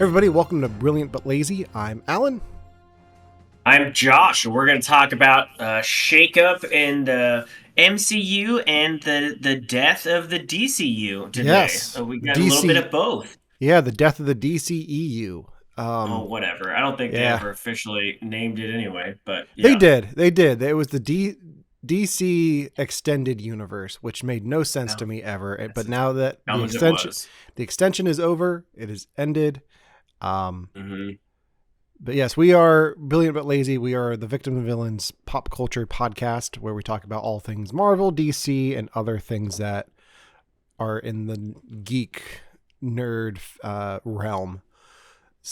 Everybody, welcome to Brilliant But Lazy. I'm Alan. I'm Josh. We're going to talk about shakeup in the MCU and the death of the DCU today. Yes, We got a little bit DC. of both. Yeah, the death of the DCEU. Oh, whatever. I don't think they Yeah, ever officially named it anyway, but they yeah. did. They did. It was the DC Extended Universe, which made no sense to No, me ever. that's But as now that dumb as it was. the extension is over, it is ended. Um, Hmm. but yes, we are Brilliant But Lazy. We are the Victim and Villains pop culture podcast where we talk about all things Marvel, DC, and other things that are in the geek nerd realm.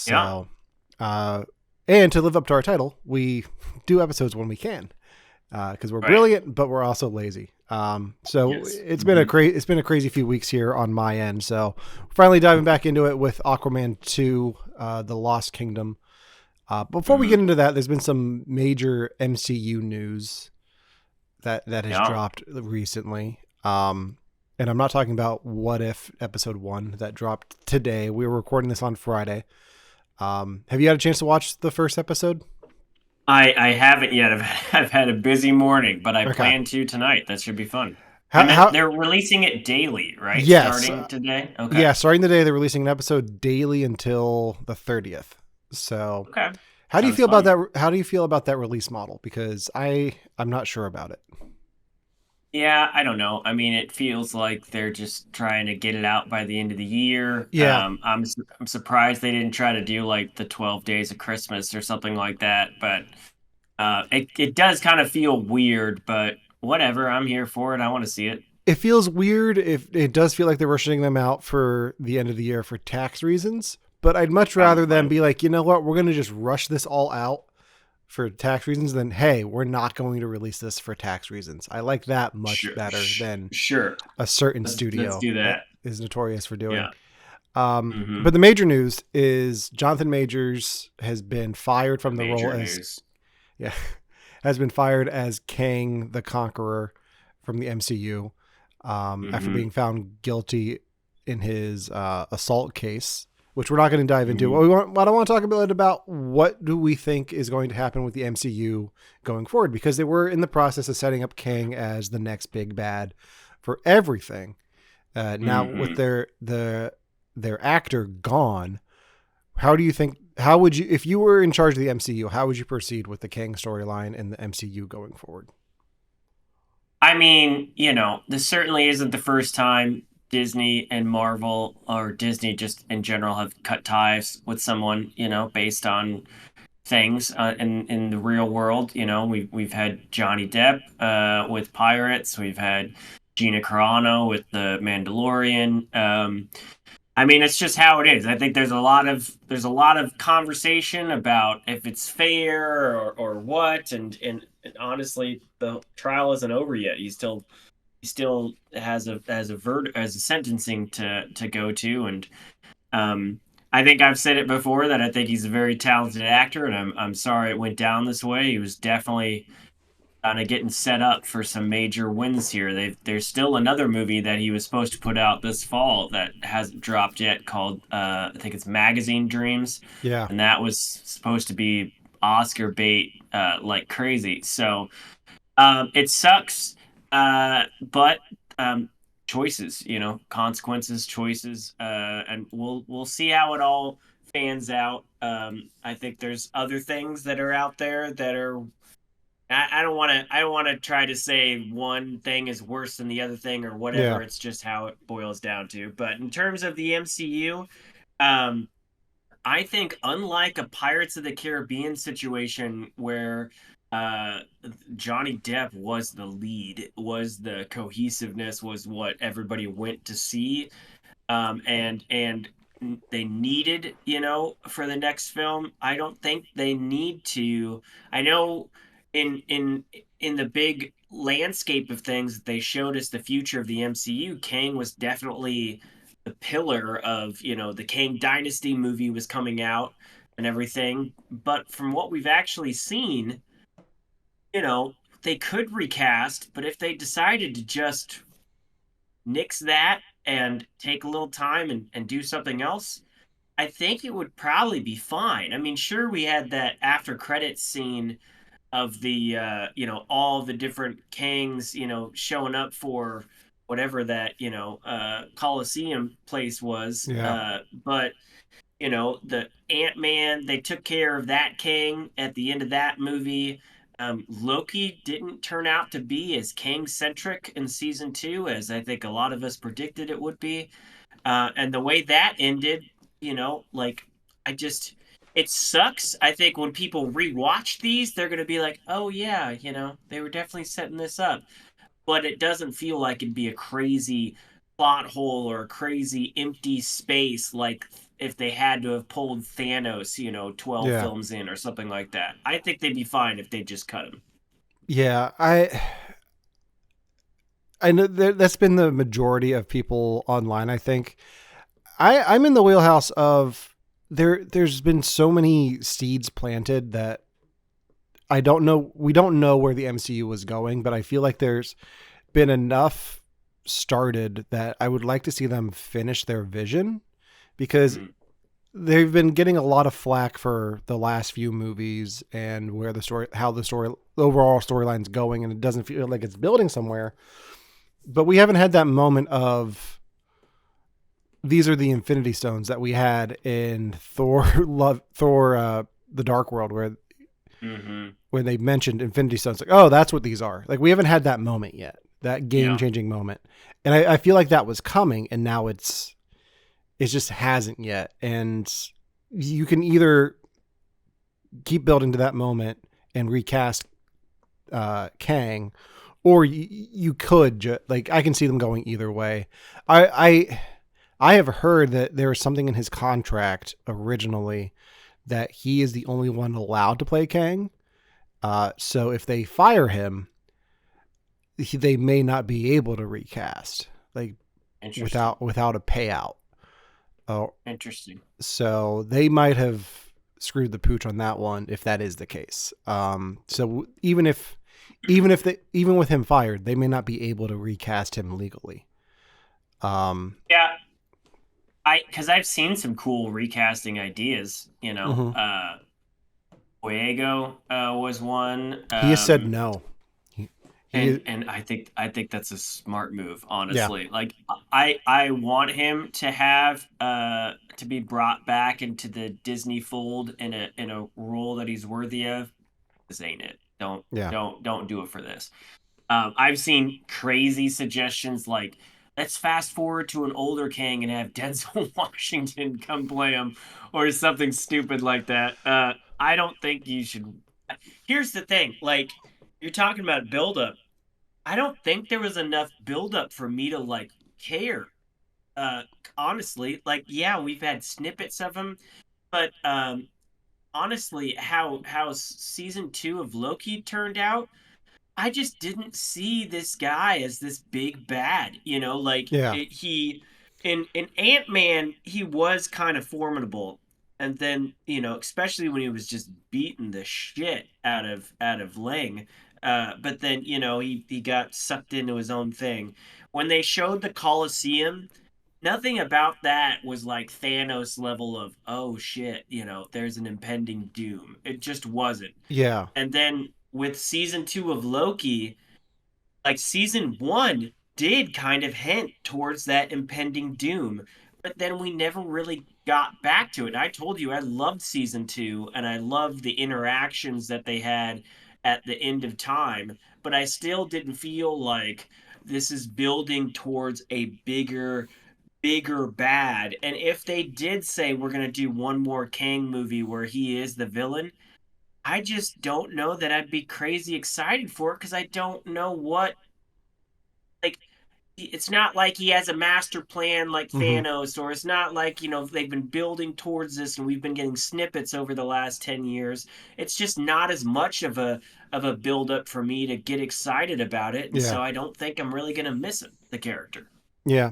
Yeah, So, uh, and to live up to our title, we do episodes when we can because we're right. brilliant, but we're also lazy. So Yes. it's been a crazy few weeks here on my end. So finally diving back into it with Aquaman 2, The Lost Kingdom. Before we Hmm. get into that, there's been some major MCU news that has Yeah. dropped recently. And I'm not talking about What If episode 1 that dropped today. We were recording this on Friday. Have you had a chance to watch the first episode? I haven't yet. I've had a busy morning, but I Okay. plan to tonight. That should be fun. I meant How they're releasing it daily, right? yes. Starting today? Okay. Yeah, starting the day they're releasing an episode daily until the 30th. So, Okay. how do you Sounds feel about fun. that how do you feel about that release model because I'm not sure about it. Yeah, I don't know. I mean, it feels like they're just trying to get it out by the end of the year. Yeah, I'm surprised they didn't try to do like the 12 days of Christmas or something like that. But it does kind of feel weird. But whatever, I'm here for it. I want to see it. it feels weird if it does feel like they're rushing them out for the end of the year for tax reasons, but I'd much I'm rather fine them with be it. like, "You know what? We're going to just rush this all out for tax reasons than hey, we're not going to release this for tax reasons." I like that much Sure, better than sure. a certain Let's studio do that. is notorious for doing. Yeah. Hmm. But the major news is Jonathan Majors has been fired The from the role major as news. yeah, has been fired as Kang the Conqueror from the MCU after Hmm. being found guilty in his assault case, which we're not going to dive into. Hmm. What I want to talk about what do we think is going to happen with the MCU going forward, because they were in the process of setting up Kang as the next big bad for everything. Now with Hmm. their actor gone, how do you think? How would you, if you were in charge of the MCU, how would you proceed with the Kang storyline and the MCU going forward? I mean, this certainly isn't the first time Disney and Marvel, or Disney just in general, have cut ties with someone, based on things in the real world. We've had Johnny Depp with Pirates. We've had Gina Carano with The Mandalorian. I mean, it's just how it is. I think there's a lot of conversation about if it's fair or what, and honestly, the trial isn't over yet. He still has a sentencing to go to, and I think I've said it before that I think he's a very talented actor, and I'm sorry it went down this way. He was definitely kind of getting set up for some major wins here. There's still another movie that he was supposed to put out this fall that hasn't dropped yet called I think it's Magazine Dreams, Yeah, and that was supposed to be Oscar bait like crazy. So it sucks, but choices, consequences, choices, and we'll see how it all fans out. I think there's other things that are out there that are. I don't want to try to say one thing is worse than the other thing or yeah, whatever. It's just how it boils down to. But in terms of the MCU, um, I think unlike a Pirates of the Caribbean situation where uh, Johnny Depp was the lead, was the cohesiveness, was what everybody went to see, and they needed, for the next film. I don't think they need to. I know in the big landscape of things, they showed us the future of the MCU. Kang was definitely the pillar of, the Kang Dynasty movie was coming out and everything. But from what we've actually seen, you know, they could recast, but if they decided to just nix that and take a little time and do something else, I think it would probably be fine. I mean, sure, we had that after credits scene of the all the different Kangs, showing up for whatever that, Coliseum place was. Yeah. But the Ant-Man, they took care of that Kang at the end of that movie. Loki didn't turn out to be as Kang centric in season two as I think a lot of us predicted it would be. And the way that ended, like I just, it sucks. I think when people rewatch these, they're going to be like, oh, yeah, they were definitely setting this up. But it doesn't feel like it'd be a crazy plot hole or a crazy empty space like if they had to have pulled Thanos, 12 Yeah. films in or something like that. I think they'd be fine if they just cut him. Yeah. I know that's been the majority of people online. I think I'm in the wheelhouse of there's been so many seeds planted that I don't know. We don't know where the MCU was going, but I feel like there's been enough started that I would like to see them finish their vision, because Mm. they've been getting a lot of flack for the last few movies and where the overall storyline's going, and it doesn't feel like it's building somewhere. But we haven't had that moment of these are the Infinity Stones that we had in Thor, the Dark World, where Mm-hmm. when they mentioned Infinity Stones, like, oh, that's what these are. Like, we haven't had that moment yet, that game Yeah. changing moment, and I feel like that was coming, and now it just hasn't yet. And you can either keep building to that moment and recast Kang, or you could like, I can see them going either way. I have heard that there is something in his contract originally that he is the only one allowed to play Kang. So if they fire him, they may not be able to recast, like, Interesting. without a payout. Uh, Interesting. so they might have screwed the pooch on that one if that is the case. So even with him fired, they may not be able to recast him legally. Um, Yeah, because I've seen some cool recasting ideas. mhm. Fuego was one. He has said no. He, And he I think that's a smart move, yeah, honestly. Like I want him to have to be brought back into the Disney fold in a role that he's worthy of. This ain't it. Don't yeah, don't don't do it for this. I've seen crazy suggestions like let's fast forward to an older Kang and have Denzel Washington come play him, or something stupid like that. I don't think you should. Here's the thing, like you're talking about buildup. I don't think there was enough buildup for me to like care. Uh, Honestly, like yeah, we've had snippets of him, but honestly, how season two of Loki turned out, I just didn't see this guy as this big bad. Like yeah, he in Ant Man, he was kind of formidable, and then especially when he was just beating the shit out of Ling. But then he got sucked into his own thing. When they showed the Colosseum, nothing about that was like Thanos level of oh shit, there's an impending doom. It just wasn't. yeah, And then with season two of Loki, like season one did kind of hint towards that impending doom, but then we never really got back to it. And I told you I loved season two and I loved the interactions that they had at the end of time, but I still didn't feel like this is building towards a bigger bad. And if they did say we're going to do one more Kang movie where he is the villain, I just don't know that I'd be crazy excited for it because I don't know what, like it's not like he has a master plan like hmm Thanos, or it's not like, they've been building towards this and we've been getting snippets over the last 10 years. It's just not as much of a build up for me to get excited about it, and yeah, so I don't think I'm really going to miss it, the character. yeah.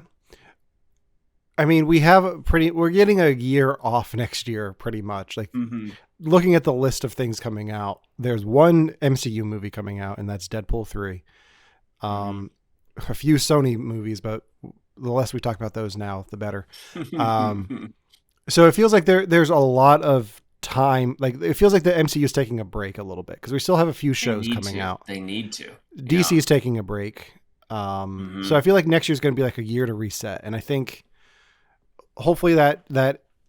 I mean, we're getting a year off next year, pretty much. Like, Mhm. looking at the list of things coming out, there's one MCU movie coming out, and that's Deadpool 3. Mhm. Um, a few Sony movies, but the less we talk about those now, the better. Um, So it feels like there's a lot of time. Like it feels like the MCU is taking a break a little bit because we still have a few They shows need coming to. out. They need to. DC Yeah. is taking a break. So I Hmm. feel like next year's going to be like a year to reset, and I think hopefully that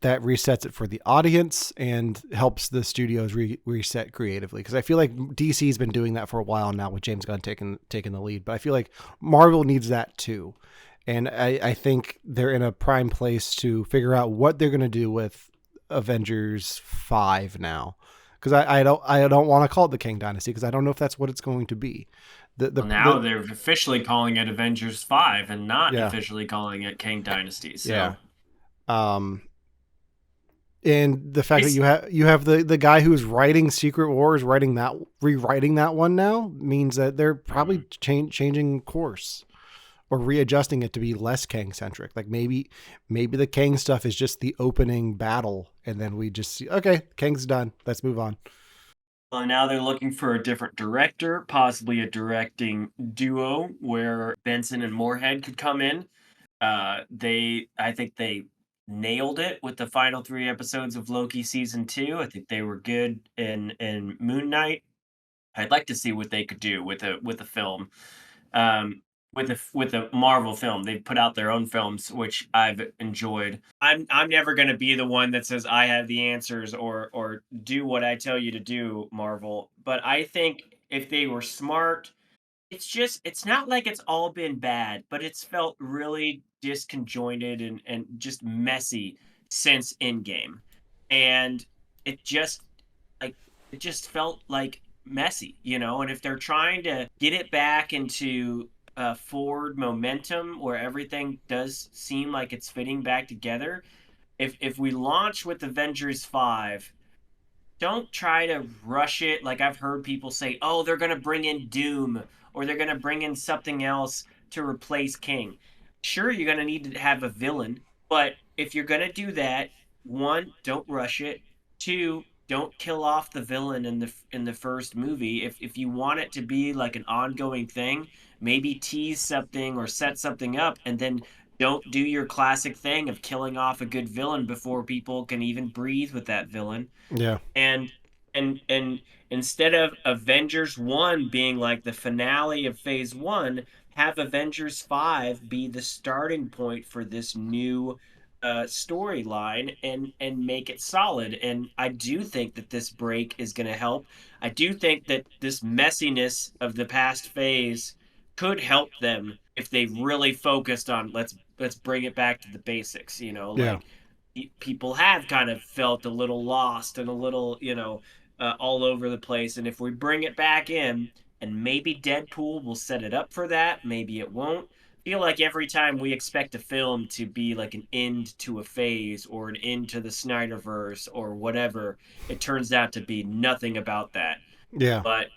resets it for the audience and helps the studios reset creatively. Because I feel like DC's been doing that for a while now with James Gunn taking the lead, but I feel like Marvel needs that too. And I think they're in a prime place to figure out what they're going to do with Avengers 5 now. Because I don't want to call it the Kang Dynasty because I don't know if that's what it's going to be. Well, now The they're officially calling it Avengers 5 and not Yeah, officially calling it Kang Dynasty. yeah. So Um, and the fact that it's you have the guy who's writing Secret Wars, rewriting that one now means that they're probably mhm. changing course or readjusting it to be less Kang centric. Like maybe the Kang stuff is just the opening battle, and then we just see, okay, Kang's done. Let's move on. Well, now they're looking for a different director, possibly a directing duo where Benson and Moorhead could come in. I think they nailed it with the final 3 episodes of Loki season 2. I think they were good in Moon Knight. I'd like to see what they could do with a film, um, with a Marvel film. They've put out their own films, which I've enjoyed. I'm never going to be the one that says I have the answers or do what I tell you to do, Marvel. But I think if they were smart, it's not like it's all been bad, but it's felt really disconjointed and just messy since Endgame. And it just like it just felt like messy, and if they're trying to get it back into forward momentum where everything does seem like it's fitting back together, if we launch with Avengers 5, don't try to rush it. Like I've heard people say, "Oh, they're going to bring in Doom or they're going to bring in something else to replace King." Sure, you're going to need to have a villain, but if you're going to do that, one, don't rush it. Two, don't kill off the villain in the first movie. If you want it to be like an ongoing thing, maybe tease something or set something up and then don't do your classic thing of killing off a good villain before people can even breathe with that villain. Yeah, And instead of Avengers 1 being like the finale of phase 1, have Avengers 5 be the starting point for this new storyline and make it solid. And I do think that this break is going to help. I do think that this messiness of the past phase could help them if they really focused on let's bring it back to the basics, yeah, like people have kind of felt a little lost and a little, all over the place. And if we bring it back in, and maybe Deadpool will set it up for that, maybe it won't. I feel like every time we expect a film to be like an end to a phase or an end to the Snyderverse or whatever, it turns out to be nothing about that. yeah, But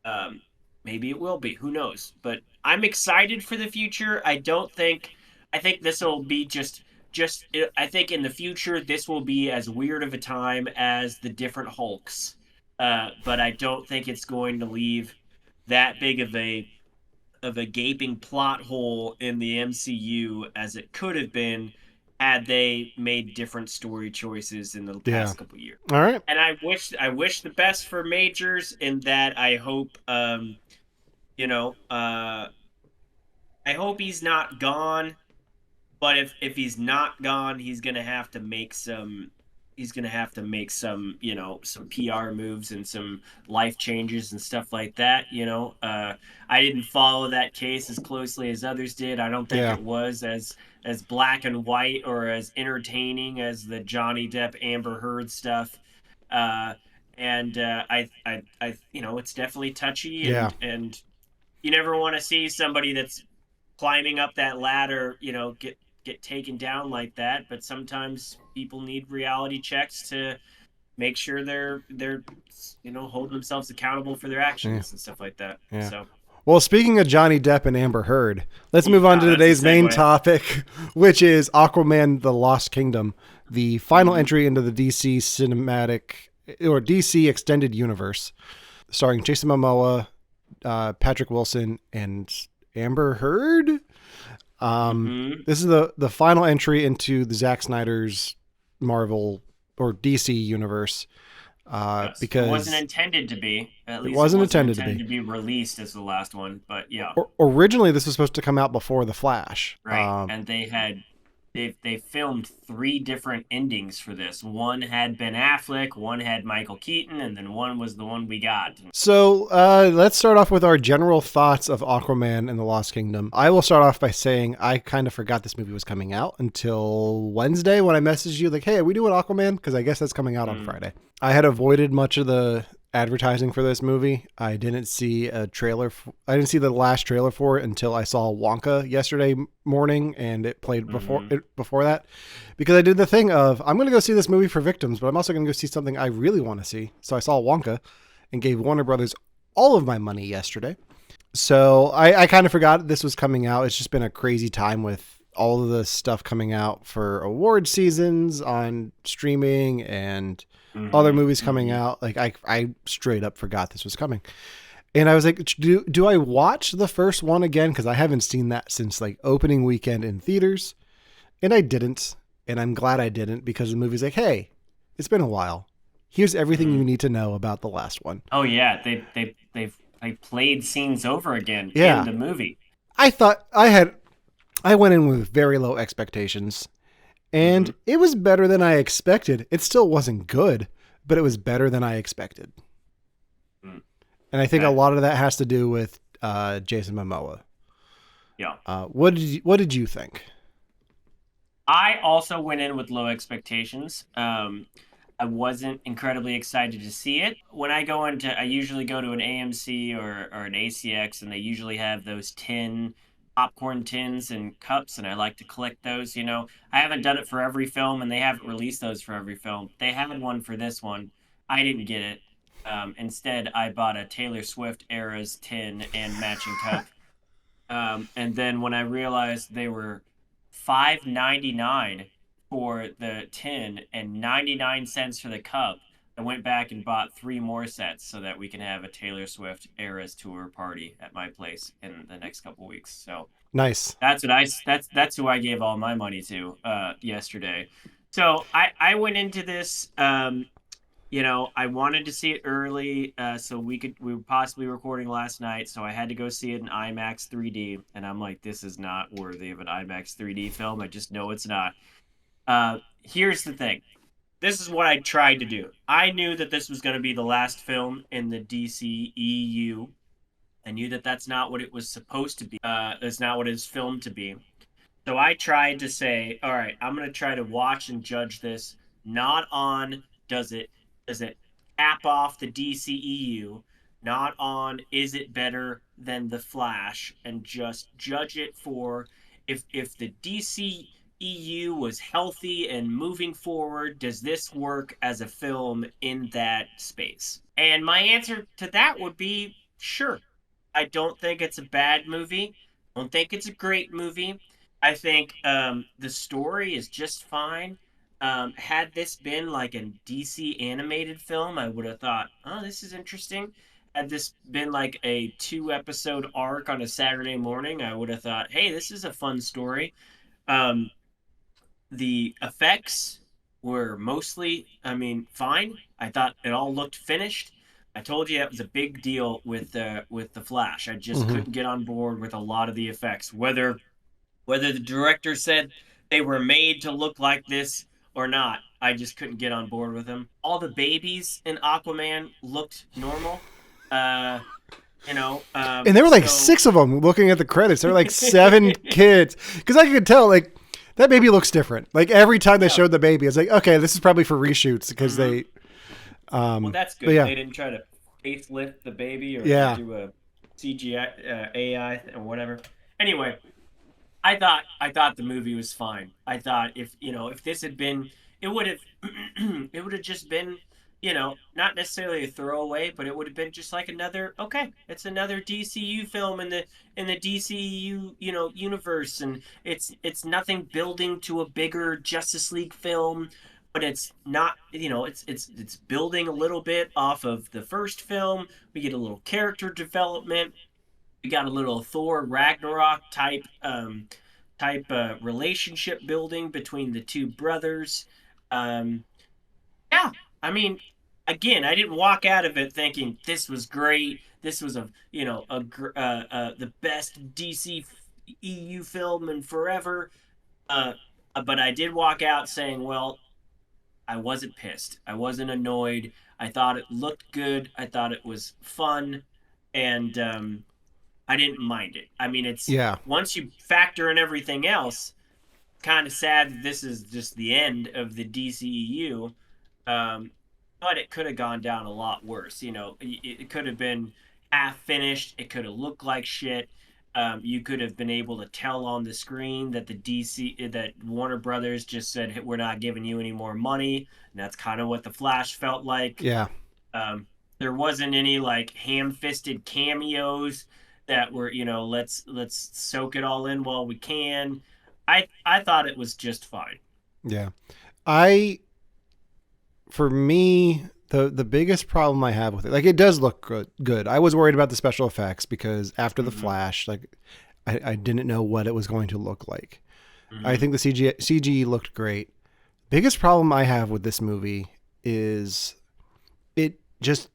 um, maybe it will be. Who knows? But I'm excited for the future. I don't think. I think this will be just. I think in the future this will be as weird of a time as the different Hulks. But I don't think it's going to leave that big of a gaping plot hole in the MCU as it could have been had they made different story choices in the yeah. past couple years. All right. And I wish the best for Majors in that I hope you know I hope he's not gone, but if he's not gone, he's gonna have to make some PR moves and some life changes and stuff like that. I didn't follow that case as closely as others did. I don't think Yeah, it was as black and white or as entertaining as the Johnny Depp Amber Heard stuff. Uh, and it's definitely touchy, yeah, and you never want to see somebody that's climbing up that ladder, get taken down like that. But sometimes people need reality checks to make sure they're holding themselves accountable for their yeah, actions and stuff like that. yeah. So Well, speaking of Johnny Depp and Amber Heard, let's move on yeah, to that's a today's main segue. topic, which is Aquaman: The Lost Kingdom, the final Mm-hmm. entry into the DC cinematic or DC extended universe, starring Jason Momoa, Patrick Wilson, and Amber Heard. Mm-hmm. This is the final entry into the Zack Snyder's Marvel or DC universe Yes, it wasn't because intended to be. At it least it wasn't wasn't intended to intended be. to be released as the last one. But yeah, Originally, this was supposed to come out before the Flash. right. And they filmed three different endings for this. One had Ben Affleck, one had Michael Keaton, and then one was the one we got. So let's start off with our general thoughts of Aquaman and the Lost Kingdom. I will start off by saying I kind of forgot this movie was coming out until Wednesday when I messaged you like, "Hey, are we doing Aquaman?" Because I guess that's coming out on Friday. I had avoided much of the advertising for this movie. I didn't see a trailer. I didn't see the last trailer for it until I saw Wonka yesterday morning, and it played before that. Because I did the thing of I'm going to go see this movie for victims, but I'm also going to go see something I really want to see. So I saw Wonka and gave Warner Brothers all of my money yesterday. So I kind of forgot this was coming out. It's just been a crazy time with all of the stuff coming out for award seasons on streaming and other movies coming out. Like I straight up forgot this was coming. And I was like, do I watch the first one again? Because I haven't seen that since like opening weekend in theaters. And I didn't. And I'm glad I didn't because the movie's like, hey, it's been a while. Here's everything you need to know about the last one. Oh yeah, they played scenes over again Yeah. in the movie. I went in with very low expectations and it was better than I expected. It still wasn't good, but it was better than I expected. And I think a lot of that has to do with Jason Momoa. Yeah. What did you think? I also went in with low expectations. I wasn't incredibly excited to see it. I usually go to an AMC or an ACX, and they usually have those popcorn tins and cups, and I like to collect those. I haven't done it for every film, and they haven't released those for every film. They had one for this one. I didn't get it. Instead, I bought a Taylor Swift Eras tin and matching cup. And then when I realized they were $5.99 for the tin and 99 cents for the cup, I went back and bought three more sets so that we can have a Taylor Swift Eras tour party at my place in the next couple weeks. So Nice. that's who I gave all my money to yesterday. So I went into this. I wanted to see it early, so we were possibly recording last night, so I had to go see it in IMAX 3D, and I'm like, this is not worthy of an IMAX 3D film. I just know it's not. Here's the thing. This is what I tried to do. I knew that this was going to be the last film in the DCEU. I knew that that's not what it was supposed to be. It's not what it's filmed to be. So I tried to say, all right, I'm going to try to watch and judge this not on does it cap off the DCEU, not on is it better than the Flash, and just judge it for if the DCEU was healthy and moving forward, does this work as a film in that space? And my answer to that would be sure. I don't think it's a bad movie. I don't think it's a great movie. I think the story is just fine. Had this been like a DC animated film, I would have thought, oh, this is interesting. Had this been like a 2 episode arc on a Saturday morning, I would have thought, hey, this is a fun story. Um, the effects were mostly, fine. I thought it all looked finished. I told you it was a big deal with the Flash. I just couldn't get on board with a lot of the effects, whether the director said they were made to look like this or not. I just couldn't get on board with them. All the babies in Aquaman looked normal. And there were like 6 of them looking at the credits. There were like 7 kids. Because I could tell, like, that baby looks different. Like, every time they showed the baby, it's like, okay, this is probably for reshoots because they... well, that's good. Yeah. They didn't try to facelift the baby or do a CGI, AI, or whatever. Anyway, I thought the movie was fine. I thought if this had been, it would have it would have just been, not necessarily a throwaway, but it would have been just like it's another DCU film in the DCU, universe, and it's nothing building to a bigger Justice League film, but it's not, it's building a little bit off of the first film. We get a little character development. We got a little Thor Ragnarok type relationship building between the two brothers. Um, yeah, I mean, again, I didn't walk out of it thinking this was great. This was the best DCEU film in forever. Uh, but I did walk out saying, well, I wasn't pissed. I wasn't annoyed. I thought it looked good. I thought it was fun, and I didn't mind it. I mean, it's Yeah. once you factor in everything else, kind of sad that this is just the end of the DCEU. Um, but it could have gone down a lot worse. It could have been half finished. It could have looked like shit. You could have been able to tell on the screen that that Warner Brothers just said, hey, we're not giving you any more money. And that's kind of what the Flash felt like. Yeah. Um, there wasn't any like ham-fisted cameos that were, let's soak it all in while we can. I thought it was just fine. Yeah. I for me, the biggest problem I have with it, like, it does look good. I was worried about the special effects because after the Mm-hmm. Flash, like, I didn't know what it was going to look like. I Mm-hmm. think the CG looked great. Biggest problem I have with this movie is it just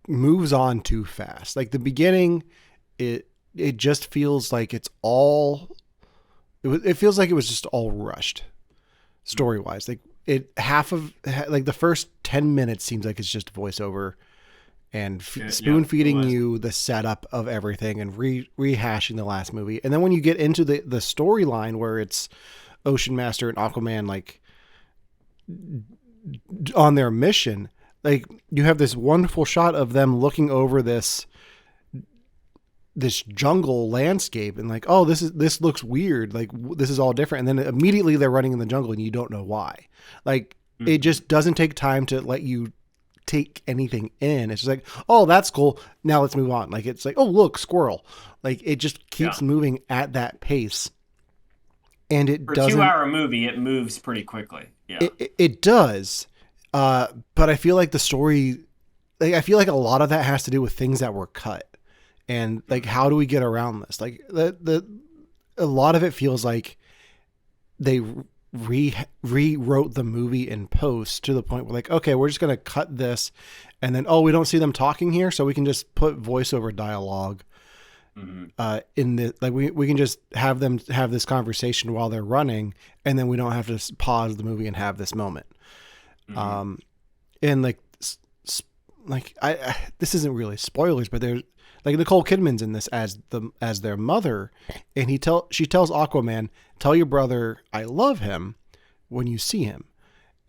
moves on too fast. Like, the beginning, it just feels like it feels like it was just all rushed story wise. Like, it half of like the first 10 minutes seems like it's just voiceover and Yeah, spoon it feeding was. you the setup of everything and rehashing the last movie. And then when you get into the storyline where it's Ocean Master and Aquaman, like, on their mission, like, you have this wonderful shot of them looking over this jungle landscape and, like, oh, this looks weird, like, this is all different, and then immediately they're running in the jungle and you don't know why. Like, it Mm-hmm. just doesn't take time to let you take anything in. It's just like, oh, that's cool, now let's move on. Like, it's like, oh, look, squirrel. Like, it just Yeah. keeps moving at that pace, and it For a two doesn't hour movie, it moves pretty quickly. Yeah. it does. But I feel like the story, like, I feel like a lot of that has to do with things that were cut, and, like, Mm-hmm. how do we get around this? Like, the a lot of it feels like they rewrote the movie in post to the point where, like, okay, we're just gonna cut this, and then, oh, we don't see them talking here, so we can just put voiceover dialogue Mm-hmm. in the, like, we can just have them have this conversation while they're running, and then we don't have to pause the movie and have this moment. Mm-hmm. Um, and, like, like, I this isn't really spoilers, but there's, like, Nicole Kidman's in this as their mother, and she tells Aquaman, tell your brother I love him when you see him,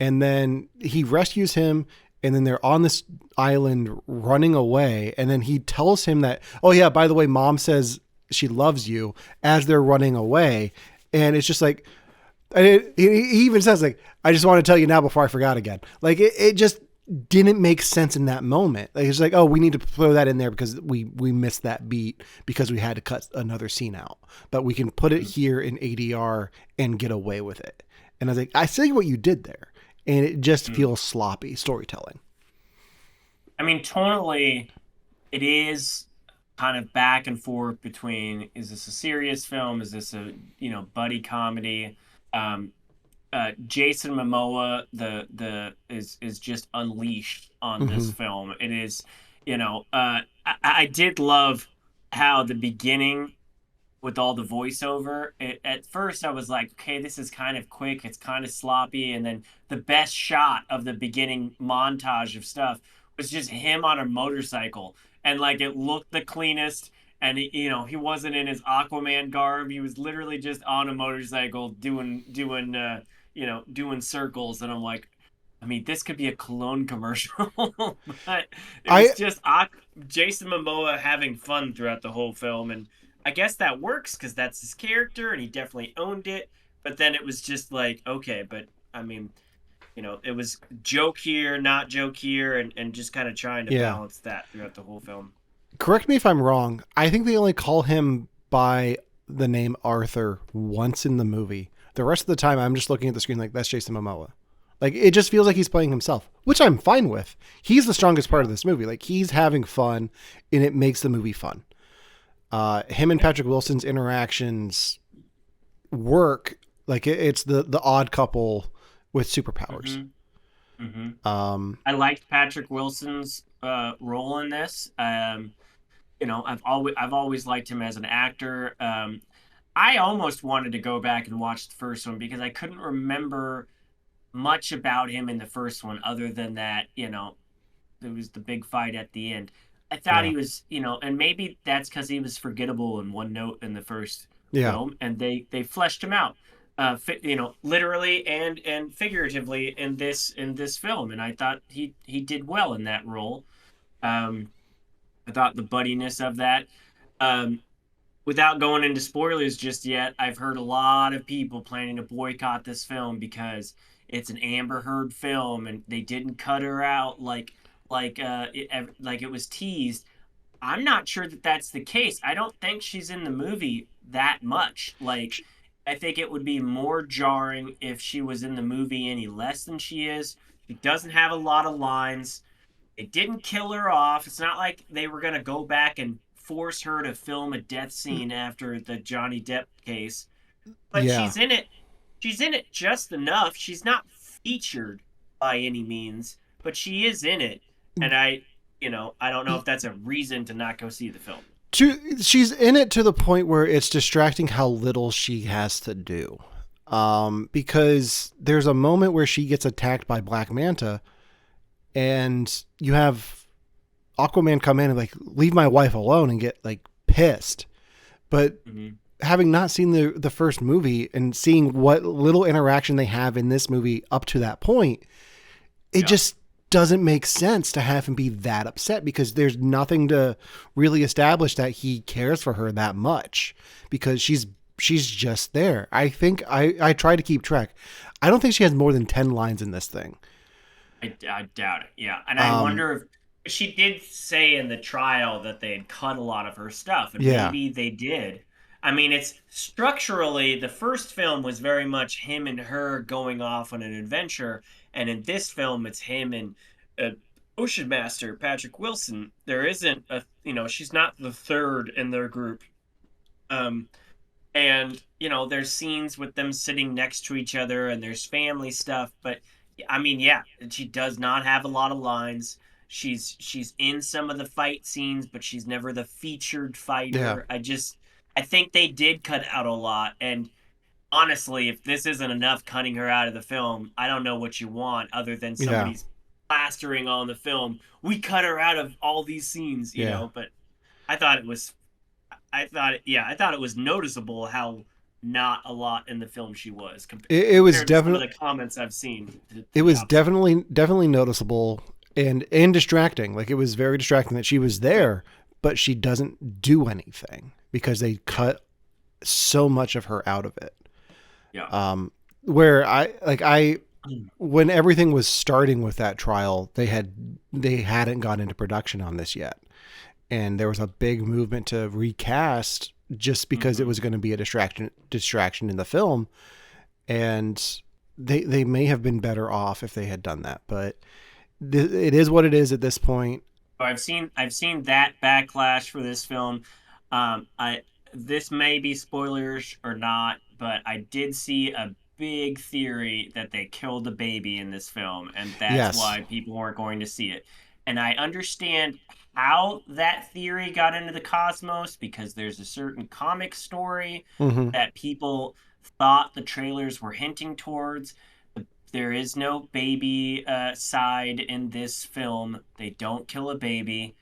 and then he rescues him, and then they're on this island running away, and then he tells him that, oh yeah, by the way, mom says she loves you, as they're running away, and it's just like, he even says, like, I just want to tell you now before I forgot again. Like, it just didn't make sense in that moment. Like, it's like, oh, we need to throw that in there because we missed that beat because we had to cut another scene out, but we can put it here in ADR and get away with it. And I was like, I see what you did there, and it just Mm-hmm. feels sloppy storytelling. I mean, tonally, it is kind of back and forth between, is this a serious film? Is this a, buddy comedy? Um, Jason Momoa, the is just unleashed on Mm-hmm. this film. It is, I did love how the beginning with all the voiceover. At first, I was like, okay, this is kind of quick. It's kind of sloppy. And then the best shot of the beginning montage of stuff was just him on a motorcycle. And like it looked the cleanest. And he wasn't in his Aquaman garb. He was literally just on a motorcycle doing circles. And I'm like, I mean, this could be a cologne commercial, but it I was just Jason Momoa having fun throughout the whole film, and I guess that works because that's his character, and he definitely owned it. But then it was just like, okay, but I mean, it was joke here, not joke here, and just kind of trying to Yeah. balance that throughout the whole film. Correct me if I'm wrong. I think they only call him by the name Arthur once in the movie. The rest of the time, I'm just looking at the screen like, that's Jason Momoa. Like, it just feels like he's playing himself, which I'm fine with. He's the strongest part Yeah, of this movie. Like, he's having fun, and it makes the movie fun. Him and yeah, Patrick Wilson's interactions work. Like, it's the odd couple with superpowers. Mm-hmm. Mm-hmm. Um, I liked Patrick Wilson's role in this. I've always liked him as an actor. I almost wanted to go back and watch the first one because I couldn't remember much about him in the first one other than that, there was the big fight at the end. I thought yeah, he was, and maybe that's because he was forgettable in one note in the first yeah, film, and they fleshed him out, literally and figuratively in this film, and I thought he did well in that role. Um, I thought the buddiness of that. Um, Without going into spoilers just yet, I've heard a lot of people planning to boycott this film because it's an Amber Heard film and they didn't cut her out like it was teased. I'm not sure that that's the case. I don't think she's in the movie that much. Like, I think it would be more jarring if she was in the movie any less than she is. She doesn't have a lot of lines. They didn't kill her off. It's not like they were going to go back and force her to film a death scene after the Johnny Depp case. But yeah. she's in it. She's in it just enough. She's not featured by any means, but she is in it. And I don't know if that's a reason to not go see the film. She's in it to the point where it's distracting how little she has to do. Because there's a moment where she gets attacked by Black Manta, and you have Aquaman come in and like leave my wife alone and get like pissed. But Mm-hmm. having not seen the first movie and seeing what little interaction they have in this movie up to that point, it Yeah. just doesn't make sense to have him be that upset because there's nothing to really establish that he cares for her that much because she's just there. I think I try to keep track. I don't think she has more than 10 lines in this thing. I doubt it. Yeah. And I Um, wonder if she did say in the trial that they had cut a lot of her stuff, and yeah, maybe they did. I mean, it's structurally, the first film was very much him and her going off on an adventure. And in this film, it's him and uh, Ocean Master, Patrick Wilson. There isn't she's not the third in their group. Um, and there's scenes with them sitting next to each other and there's family stuff, but I mean, yeah, she does not have a lot of lines. She's in some of the fight scenes, but she's never the featured yeah, fighter. I think they did cut out a lot, and honestly, if this isn't enough cutting her out of the film, I don't know what you want other than yeah, somebody's plastering on the film, we cut her out of all these scenes, yeah. but I thought it was I thought it was noticeable how not a lot in the film she was It was compared to some of definitely the comments I've seen to it the was opposite. definitely noticeable and distracting. Like it was very distracting that she was Yeah, there, but she doesn't do anything because they yeah, cut so much of her out of it. yeah. Where I when everything was starting with that trial, they hadn't gone into production on this yet, and there was a big movement to recast just because it Mm-hmm. was going to be a distraction in the film, and they may have been better off if they had done that, but it is what it is at this point. So I've seen that backlash for this film. I This may be spoilers or not, but I did see a big theory that they killed a baby in this film, and that's Yes. why people weren't going to see it. And I understand how that theory got into the cosmos because there's a certain comic story Mm-hmm. that people thought the trailers were hinting towards. There is no baby side in this film. They don't kill a baby,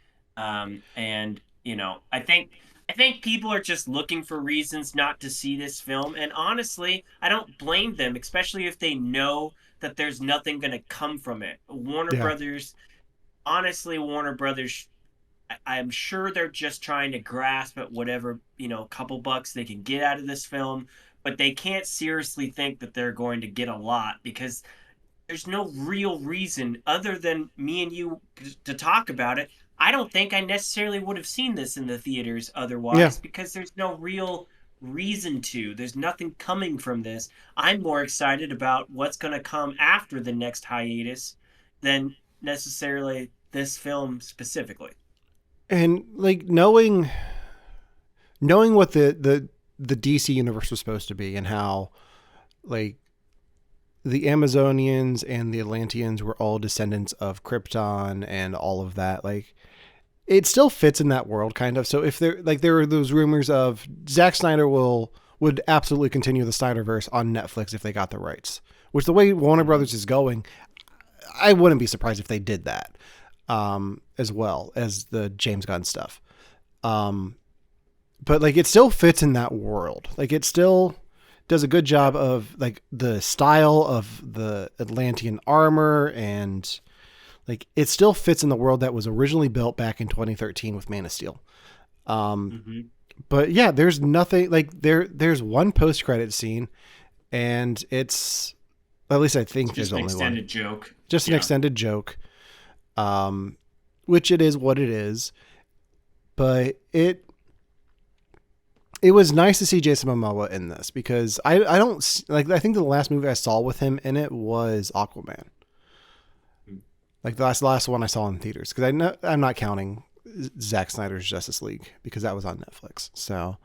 and I think people are just looking for reasons not to see this film. And honestly, I don't blame them, especially if they know that there's nothing going to come from it. Warner Yeah. Brothers, honestly, Warner Brothers, I'm sure they're just trying to grasp at whatever, couple bucks they can get out of this film, but they can't seriously think that they're going to get a lot because there's no real reason other than me and you to talk about it. I don't think I necessarily would have seen this in the theaters Yeah. otherwise because there's no real reason to. There's nothing coming from this. I'm more excited about what's going to come after the next hiatus than necessarily this film specifically. And like knowing what the DC universe was supposed to be and how like the Amazonians and the Atlanteans were all descendants of Krypton and all of that. Like, it still fits in that world kind of. So if there are those rumors of Zack Snyder would absolutely continue the Snyderverse on Netflix if they got the rights, which the way Warner Brothers is going, I wouldn't be surprised if they did that, as well as the James Gunn stuff. Um, but like, it still fits in that world. Like, it still does a good job of like the style of the Atlantean armor, and like it still fits in the world that was originally built back in 2013 with Man of Steel. Um, Mm-hmm. but yeah, there's nothing like there's one post credit scene, and it's, at least I think there's Just an only one. extended joke. Just an Yeah. extended joke. Um, which it is what it is. But it was nice to see Jason Momoa in this, because I don't like, I think the last movie I saw with him in it was Aquaman. Like the last one I saw in theaters, because I'm not counting Zack Snyder's Justice League because that was on Netflix. So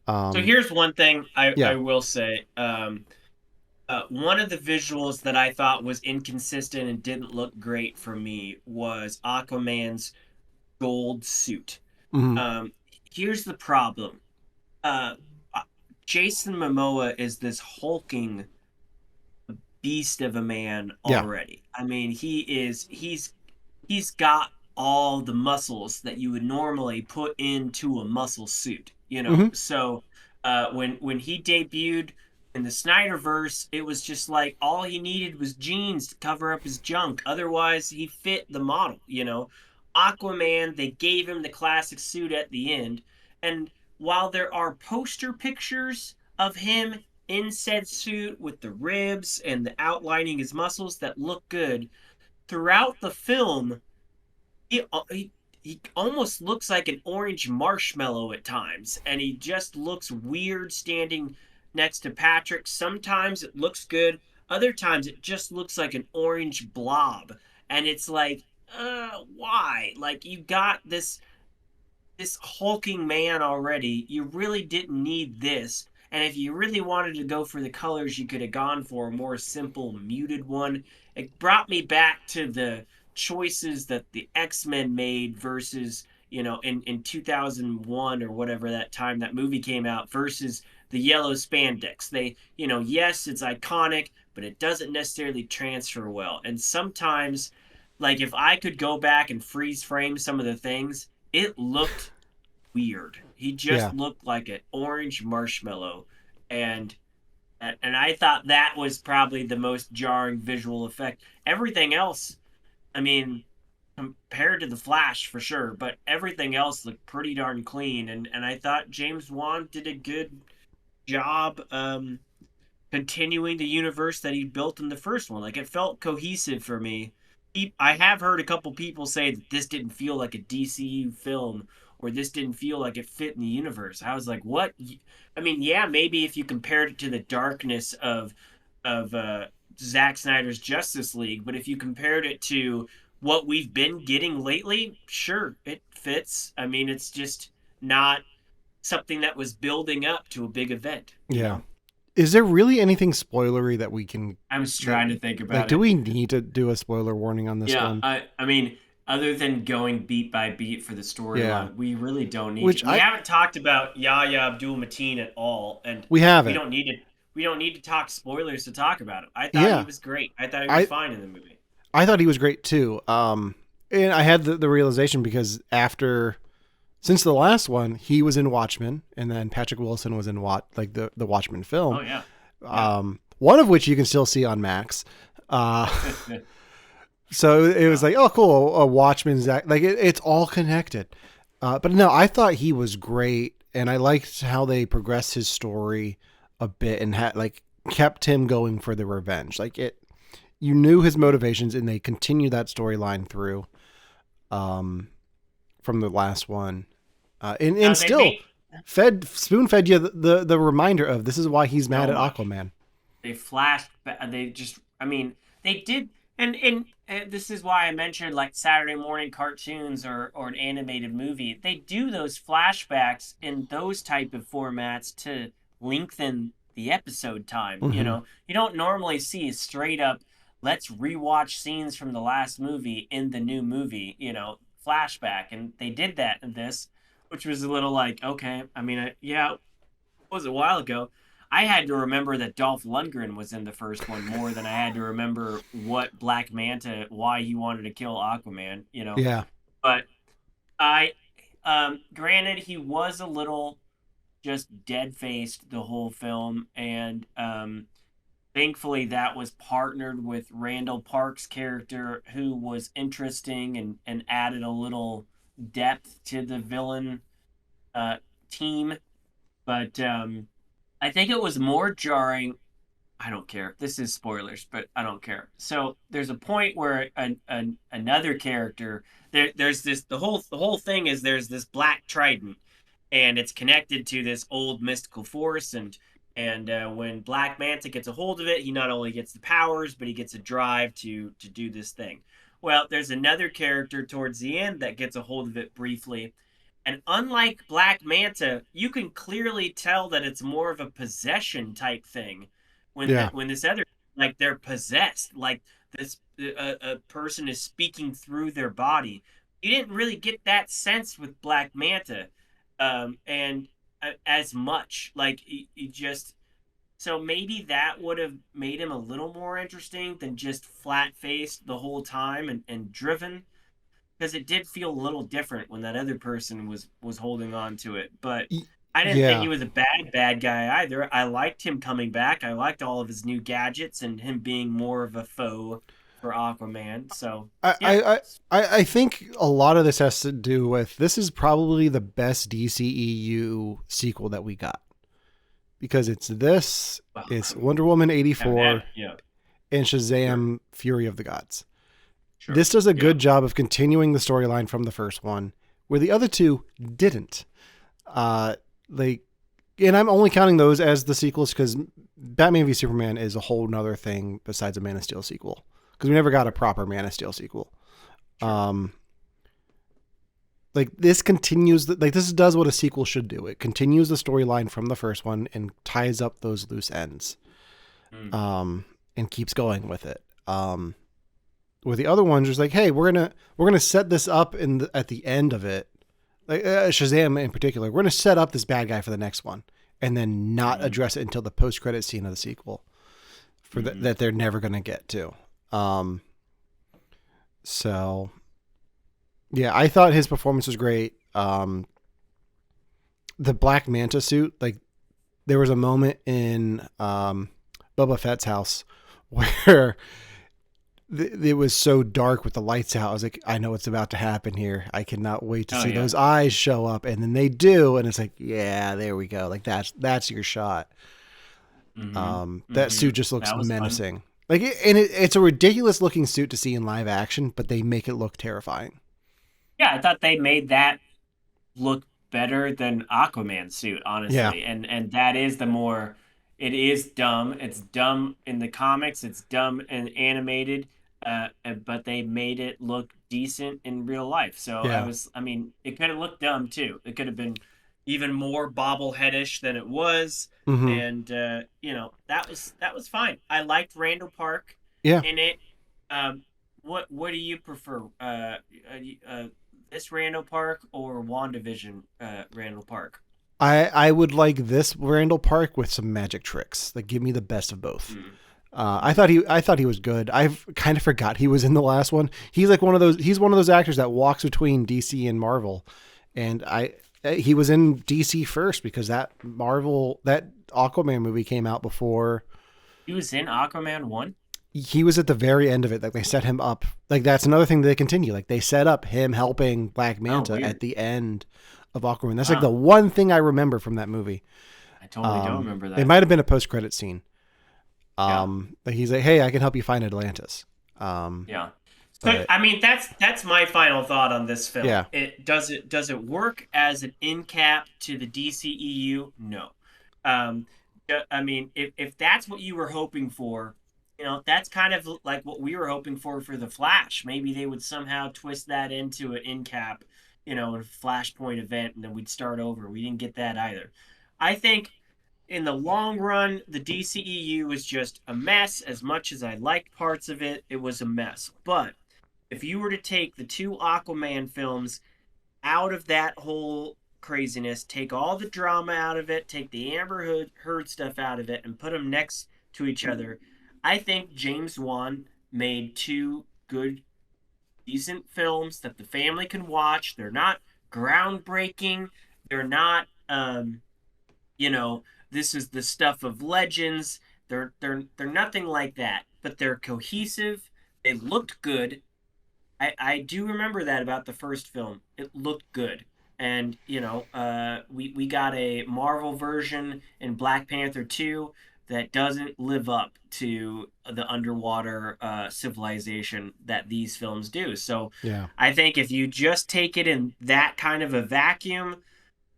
So um here's one thing I yeah. will say. One of the visuals that I thought was inconsistent and didn't look great for me was Aquaman's gold suit. Hmm. Um, Here's the problem. Uh, Jason Momoa is this hulking beast of a man Yeah. already. I mean, he's got all the muscles that you would normally put into a muscle suit, you know. Hmm. So when he debuted in the Snyderverse, it was just like all he needed was jeans to cover up his junk. Otherwise, he fit the model, you know. Aquaman, they gave him the classic suit at the end, and while there are poster pictures of him in said suit with the ribs and the outlining his muscles that look good throughout the film, he almost looks like an orange marshmallow at times, and he just looks weird standing next to Patrick. Sometimes it looks good, other times it just looks like an orange blob, and it's like, why? Like, you got this hulking man already. You really didn't need this. And if you really wanted to go for the colors, you could have gone for a more simple, muted one. It brought me back to the choices that the X-Men made versus, in 2001 or whatever that time that movie came out versus the yellow spandex. Yes, it's iconic, but it doesn't necessarily transfer well. And sometimes, like, if I could go back and freeze frame some of the things, it looked weird. He just Yeah. looked like an orange marshmallow, and and I thought that was probably the most jarring visual effect. Everything else, I mean, compared to the Flash for sure, but everything else looked pretty darn clean, and I thought James Wan did a good job continuing the universe that he built in the first one. Like, it felt cohesive for me. I have heard a couple people say that this didn't feel like a DCU film, or this didn't feel like it fit in the universe. I was like, what? I mean, yeah, maybe if you compared it to the darkness of Zack Snyder's Justice League, but if you compared it to what we've been getting lately, sure, it fits. I mean, it's just not something that was building up to a big event, you Yeah. know? Is there really anything spoilery that we can, I'm just that trying to think like, about do it. we need to do a spoiler warning on this Yeah, one? I mean, other than going beat by beat for the Yeah. storyline, we really don't need to. Which We haven't talked about Yahya Abdul Mateen at all, and we we haven't. don't need to. We don't need to talk spoilers to talk about him. I thought he Yeah. was great. I thought he was I fine in the movie. I thought he was great too. And I had the realization because since the last one, he was in Watchmen, and then Patrick Wilson was in the Watchmen film. Oh yeah, yeah. One of which you can still see on Max. Uh, so it was Yeah. like, oh, cool, a Watchmen's like it's all connected. But no, I thought he was great, and I liked how they progressed his story a bit and had like kept him going for the revenge. Like it, you knew his motivations, and they continued that storyline through, um, from the last one, and They still make spoon fed you the reminder of this is why he's mad so at much. Aquaman. They flashed. They just. I mean, they did. And this is why I mentioned like Saturday morning cartoons or an animated movie. They do those flashbacks in those type of formats to lengthen the episode time. Hmm. You don't normally see a straight up let's rewatch scenes from the last movie in the new movie, flashback, and they did that in this, which was a little like, okay, I mean, yeah, it was a while ago. I had to remember that Dolph Lundgren was in the first one more than I had to remember what Black Manta, why he wanted to kill Aquaman. Yeah. But I, granted, he was a little just dead faced the whole film, and thankfully that was partnered with Randall Park's character, who was interesting and added a little depth to the villain uh, team. But I think it was more jarring. I don't care. This is spoilers, but I don't care. So there's a point where another character there's this the whole thing is there's this black trident, and it's connected to this old mystical force, and when Black Manta gets a hold of it, he not only gets the powers, but he gets a drive to do this thing. Well, there's another character towards the end that gets a hold of it briefly, and unlike Black Manta, you can clearly tell that it's more of a possession type thing. Yeah. When this other, like, they're possessed, like this a person is speaking through their body. You didn't really get that sense with Black Manta, and as much like he just. So maybe that would have made him a little more interesting than just flat faced the whole time and driven, because it did feel a little different when that other person was holding on to it. But Y- I didn't think he Yeah. was a bad guy either. I liked him coming back. I liked all of his new gadgets and him being more of a foe for Aquaman. So I, yeah. I, I, I think a lot of this has to do with this is probably the best DCEU sequel that we got because it's this, Well, it's Wonder Woman yeah, 84, yeah, and sure, Shazam Fury of the Gods. sure, This does a yeah. good job of continuing the storyline from the first one, where the other two didn't. Uh, like, and I'm only counting those as the sequels because Batman v Superman is a whole nother thing besides a Man of Steel sequel because we never got a proper Man of Steel sequel. Sure. Um, like this continues, like this does what a sequel should do. It continues the storyline from the first one and ties up those loose ends. Mm. Um, and keeps going with it. Where the other ones just like, hey, we're gonna set this up at the end of it, like Shazam in particular. We're gonna set up this bad guy for the next one, and then not Mm-hmm. address it until the post credit scene of the sequel, Mm-hmm. that they're never gonna get to. Um, so yeah, I thought his performance was great. The Black Manta suit, like there was a moment in Boba Fett's house where it was so dark with the lights out. I was like, I know what's about to happen here. I cannot wait to Oh see yeah. those eyes show up, and then they do, and it's like, yeah, there we go. Like that's your shot. Mm-hmm. That Mm-hmm. suit just looks That was fun. menacing. Like, it's a ridiculous looking suit to see in live action, but they make it look terrifying. Yeah, I thought they made that look better than Aquaman's suit, Yeah, honestly. And that is the more it is dumb. It's dumb in the comics, it's dumb and animated, but they made it look decent in real life. So yeah. I mean, it could have looked dumb too. It could have been even more bobbleheadish than it was. Hmm. And that was fine. I liked Randall Park Yeah. in it. What do you prefer? Uh, this Randall Park or WandaVision Randall Park? I would like this Randall Park with some magic tricks. Like, give me the best of both. Mm. I thought he was good. I've kind of forgot he was in the last one. He's like one of those. He's one of those actors that walks between DC and Marvel, and he was in DC first because that Aquaman movie came out before. He was in Aquaman 1? He was at the very end of it. Like they set him up. Like that's another thing that they continue. Like they set up him helping Black Oh, Manta at weird. the end of Aquaman. That's like the Wow. one thing I remember from that movie. I totally don't remember It that. might have been a post credit scene. Yeah. Like he's like, hey, I can help you find Atlantis. Yeah. So But I mean that's my final thought on this film. yeah, It does it work as an end cap to the DCEU? No. Um I mean if that's what you were hoping for, that's kind of like what we were hoping for the Flash. Maybe they would somehow twist that into an end cap, a Flashpoint event, and then we'd start over. We didn't get that either. I think in the long run, the DCEU was just a mess. As much as I liked parts of it, it was a mess. But if you were to take the two Aquaman films out of that whole craziness, take all the drama out of it, take the Heard stuff out of it, and put them next to each other, I think James Wan made two good, decent films that the family can watch. They're not groundbreaking. They're not, you know, this is the stuff of legends. They're nothing like that. But they're cohesive. They looked good. I do remember that about the first film. It looked good. And, we got a Marvel version in Black Panther 2 that doesn't live up to the underwater civilization that these films do. So Yeah. I think if you just take it in that kind of a vacuum,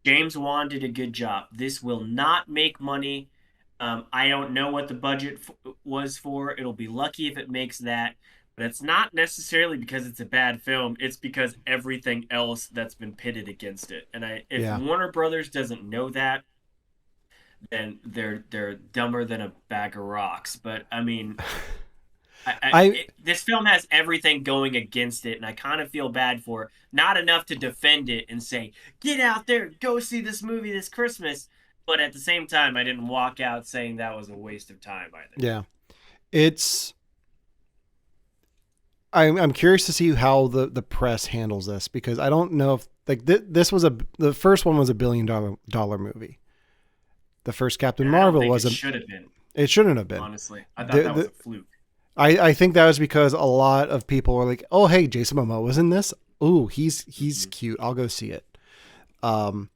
James Wan did a good job. This will not make money. I don't know what the budget was for. It'll be lucky if it makes that. But it's not necessarily because it's a bad film. It's because everything else that's been pitted against it. And if Yeah. Warner Brothers doesn't know that, then they're dumber than a bag of rocks. But I mean, I this film has everything going against it, and I kind of feel bad for it. Not enough to defend it and say, "Get out there, go see this movie this Christmas." But at the same time, I didn't walk out saying that was a waste of time either. yeah. It's I'm curious to see how the press handles this, because I don't know if like this was the first one was $1 billion movie. The first Captain And I don't Marvel think it wasn't. should have been, It shouldn't have been. honestly. I thought that was The, a fluke. I think that was because a lot of people were like, "Oh, hey, Jason Momoa was in this. Ooh, he's Mhm. cute. I'll go see it." Um,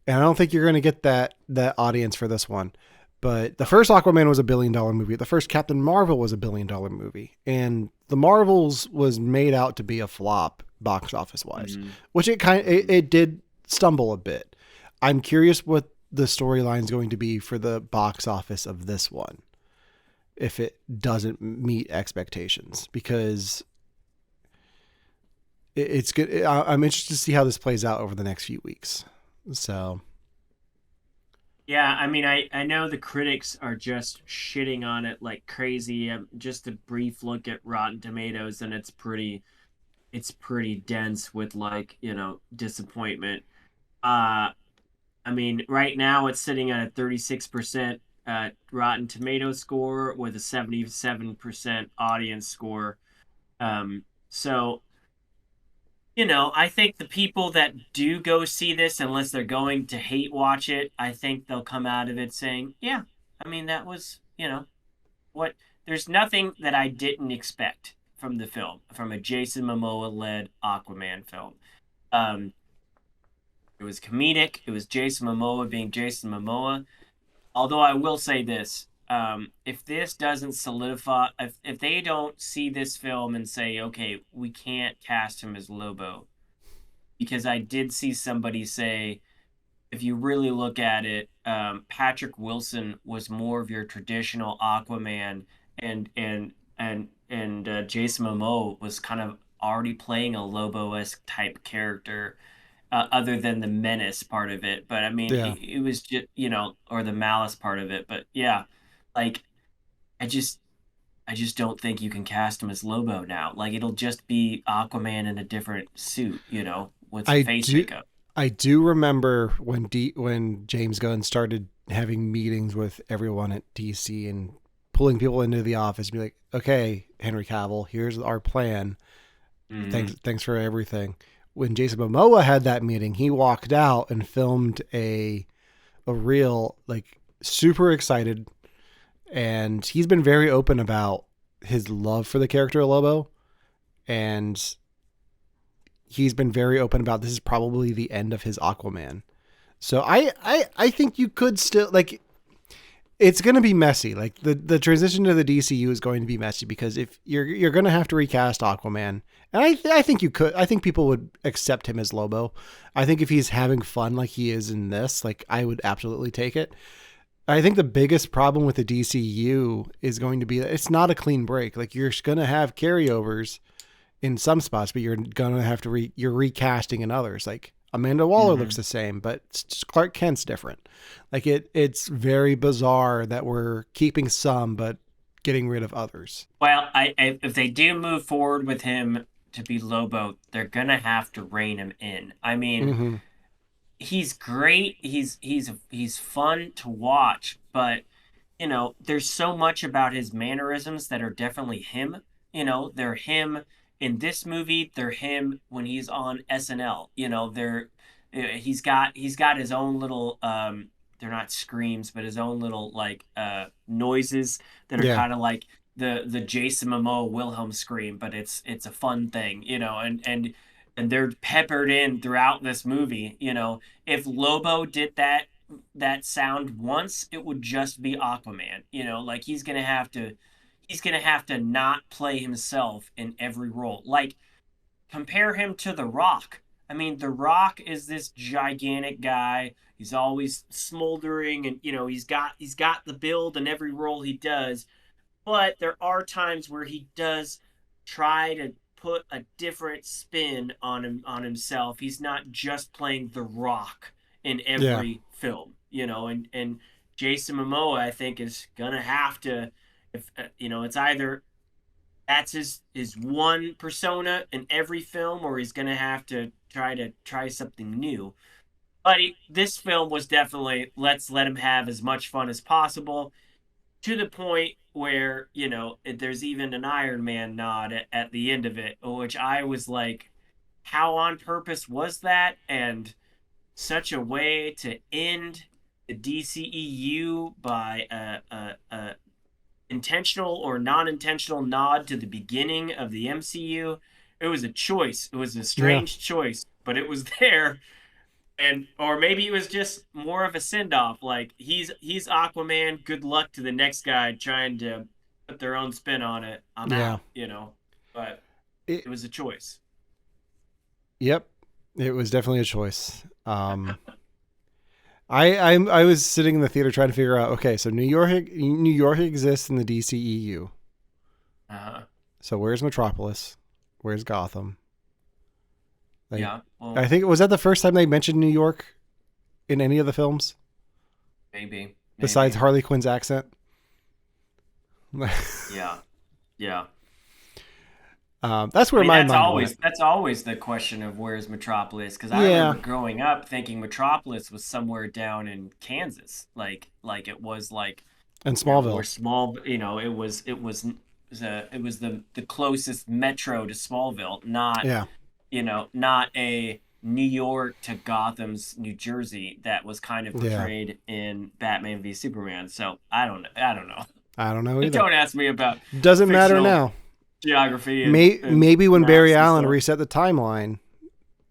and I don't think you're going to get that audience for this one. But the first Aquaman was $1 billion movie. The first Captain Marvel was $1 billion movie, and the Marvels was made out to be a flop box office wise, Mhm. which it did stumble a bit. I'm curious what the storyline is going to be for the box office of this one, if it doesn't meet expectations, because it's good. I'm interested to see how this plays out over the next few weeks. So Yeah, I mean, I know the critics are just shitting on it like crazy. Just a brief look at Rotten Tomatoes, and it's pretty dense with like disappointment. Uh, I mean, right now it's sitting at a 36% Rotten Tomato score with a 77% audience score. So I think the people that do go see this, unless they're going to hate watch it, I think they'll come out of it saying, yeah, I mean, that was, what, there's nothing that I didn't expect from the film, from a Jason Momoa led Aquaman film. Um, it was comedic. It was Jason Momoa being Jason Momoa. Although I will say this, if this doesn't solidify, if they don't see this film and say, okay, we can't cast him as Lobo, because I did see somebody say, if you really look at it, Patrick Wilson was more of your traditional Aquaman, and Jason Momoa was kind of already playing a Lobo-esque type character, other than the menace part of it. But I mean, yeah, it was just or the malice part of it. But yeah, like I just I just don't think you can cast him as Lobo now. Like it'll just be Aquaman in a different suit, with some I face do. makeup. I do remember when James Gunn started having meetings with everyone at DC and pulling people into the office and be like, "Okay, Henry Cavill, here's our plan. Hmm. Thanks for everything." When Jason Momoa had that meeting, he walked out and filmed a reel, like super excited, and he's been very open about his love for the character Lobo, and he's been very open about this is probably the end of his Aquaman. So I think you could still like, it's going to be messy. Like the transition to the DCU is going to be messy, because if you're going to have to recast Aquaman, and I think you could. I think people would accept him as Lobo. I think if he's having fun like he is in this, like I would absolutely take it. I think the biggest problem with the DCU is going to be that it's not a clean break. Like you're going to have carryovers in some spots, but you're going to have to you're recasting in others. Like Amanda Waller looks Mhm. the same, but Clark Kent's different. Like it's very bizarre that we're keeping some but getting rid of others. Well, if they do move forward with him to be Lobo, they're gonna have to rein him in. I mean, Mm-hmm. he's great. He's fun to watch, but there's so much about his mannerisms that are definitely him. They're him in this movie. They're him when he's on SNL. He's got his own little they're not screams, but his own little like noises that are Yeah. kind of like the Jason Momoa Wilhelm scream, but it's a fun thing, and they're peppered in throughout this movie. If Lobo did that sound once, it would just be Aquaman. Like he's gonna have to not play himself in every role. Like compare him to The Rock. I mean, The Rock is this gigantic guy. He's always smoldering, and he's got the build in every role he does. But there are times where he does try to put a different spin on himself. He's not just playing The Rock in Yeah. every film, and Jason Momoa, I think, is gonna have to, if it's either that's his one persona in every film, or he's gonna have to try something new. But this film was definitely, let's let him have as much fun as possible, to the point where there's even an Iron Man nod at the end of it, which I was like, how on purpose was that? And such a way to end the DCEU by a intentional or non-intentional nod to the beginning of the MCU. It was a choice. It was a Yeah. strange choice, but it was there. And or maybe it was just more of a send off. Like he's Aquaman. Good luck to the next guy trying to put their own spin on it. I'm Yeah. out. But It, it was a choice. yep. It was definitely a choice. I was sitting in the theater trying to figure out. Okay, so New York exists in the DCEU. Uh-huh. So where's Metropolis? Where's Gotham? Like, Yeah. I Well, think was that the first time they mentioned New York in any of the films maybe. besides Maybe. Harley Quinn's accent. Yeah. Yeah. That's I where mean, my that's mind went. always that's always the question of where's Metropolis, because I Yeah, remember growing up thinking Metropolis was somewhere down in Kansas, like it was like and or Smallville. small, it was the closest metro to Smallville, not Yeah, not a New York to Gotham's New Jersey that was kind of yeah. portrayed in Batman v Superman. So I don't know. I don't know either. Don't ask me about Doesn't matter fictional now. geography and Maybe when Barry maps and Allen stuff. reset the timeline,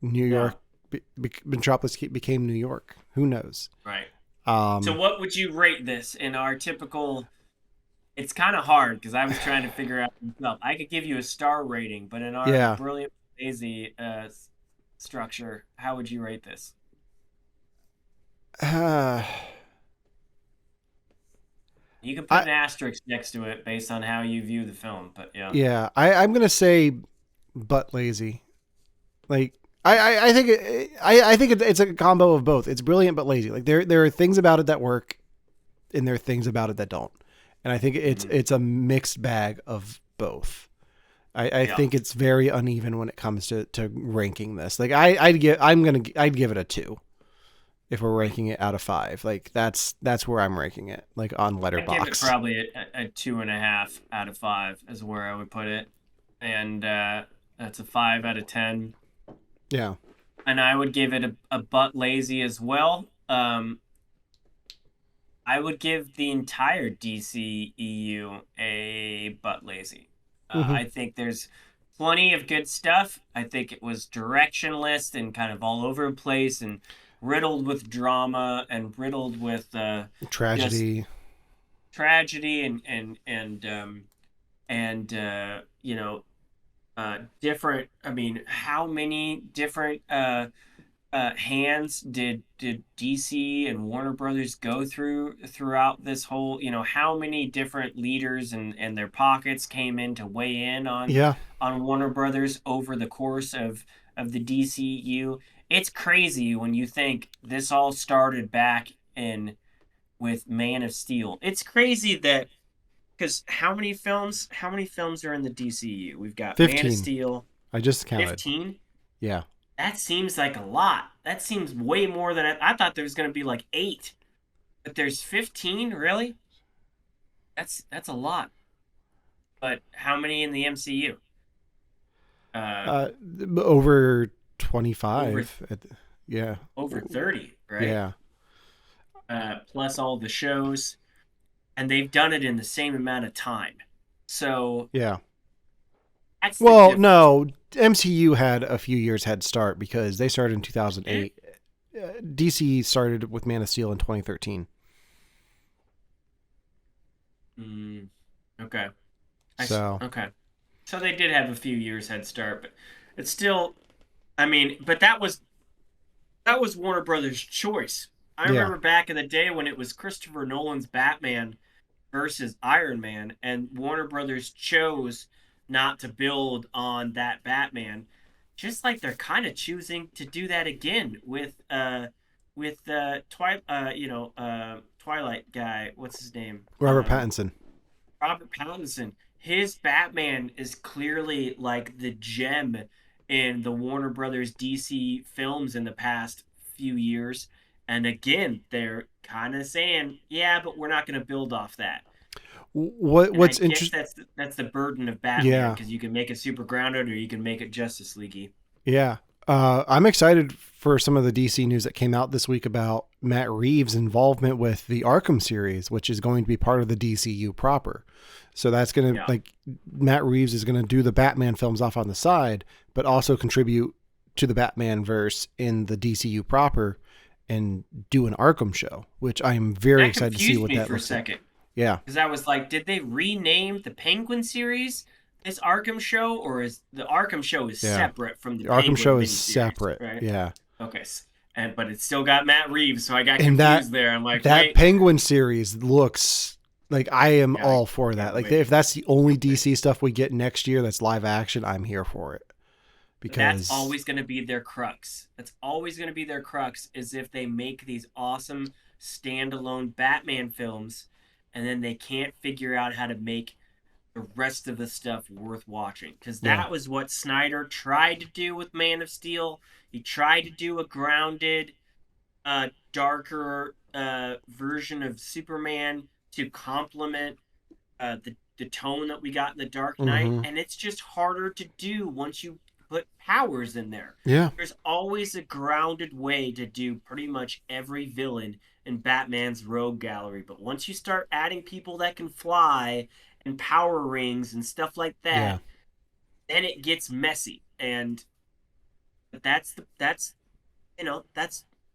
New Yeah, York, Metropolis became New York. Who knows? right. So Um, what would you rate this in our typical? It's kind of hard because I was trying to figure out myself. I could give you a star rating, but in our yeah. brilliant lazy structure, how would you rate this? Uh, You can put I an asterisk next to it based on how you view the film, but yeah. yeah. I'm gonna say, but lazy. Like I think it's a combo of both. It's brilliant but lazy. Like there are things about it that work, and there are things about it that don't. And I think it's Mhm. it's a mixed bag of both. I Yeah. think it's very uneven when it comes to ranking this. Like I'd give it a 2 if we're ranking it out of 5. Like that's where I'm ranking it. Like on I'd give it Letterboxd. probably a 2.5 out of 5 is where I would put it. And that's a 5 out of 10. Yeah. And I would give it a butt lazy as well. I would give the entire DCEU a butt lazy. Hmm. I think there's plenty of good stuff. I think it was directionless and kind of all over the place and riddled with drama and riddled with just Tragedy. tragedy and different. I mean, how many different hands did DC and Warner Brothers go throughout this whole, how many different leaders and their pockets came in to weigh in on Yeah. Warner Brothers over the course of the DCU. it's crazy when you think this all started back in with Man of Steel. It's crazy that because how many films are in the DCU? We've got Man of 15. Steel, I just counted. 15. Yeah. That seems like a lot. That seems way more than I thought there was going to be like 8. But there's 15, really? That's a lot. But how many in the MCU? Uh Uh, over over 25. Yeah. over 30, right? Yeah. Plus all the shows, and they've done it in the same amount of time. So Yeah. that's the Well, difference. no, MCU had a few years head start because they started in Did it? 2008. DC started with Man of Steel in 2013. Mm, okay. So, Okay. So they did have a few years head start, but it's still. I mean, but that was Warner Brothers' choice. I yeah. remember back in the day when it was Christopher Nolan's Batman versus Iron Man, and Warner Brothers chose not to build on that Batman, just like they're kind of choosing to do that again with Twilight guy. What's his name? Robert Pattinson. Robert Pattinson. His Batman is clearly like the gem in the Warner Brothers DC films in the past few years. And again, they're kind of saying, yeah, but we're not going to build off that. And I What's guess interesting? that's the burden of Batman Yeah. because you can make it super grounded or you can make it Justice League. Yeah. I'm excited for some of the DC news that came out this week about Matt Reeves' involvement with the Arkham series, which is going to be part of the DCU proper. So that's going to, Yeah, like, Matt Reeves is going to do the Batman films off on the side, but also contribute to the Batman verse in the DCU proper and do an Arkham show, which I am very that excited to see confused what me that for a looks like. second Yeah. because I was like, did they rename the Penguin series this Arkham show, or is the Arkham show is Yeah. separate from the The Arkham Penguin show is miniseries, separate. right? Yeah. Okay, and but it's still got Matt Reeves, so I got And that confused there. I'm like, that wait, Penguin series looks like I am yeah, I all for that. can't Like wait. if that's the only Can't wait. DC stuff we get next year that's live action, I'm here for it That's because always going to be their crux. That's always going to be their crux is if they make these awesome standalone Batman films and then they can't figure out how to make the rest of the stuff worth watching. Because yeah. that was what Snyder tried to do with Man of Steel. He tried to do a grounded, darker version of Superman to complement the tone that we got in the Dark Knight, Mhm. and it's just harder to do once you put powers in there. Yeah. There's always a grounded way to do pretty much every villain in Batman's rogue gallery, but once you start adding people that can fly and power rings and stuff like Yeah. that, then it gets messy. And but that's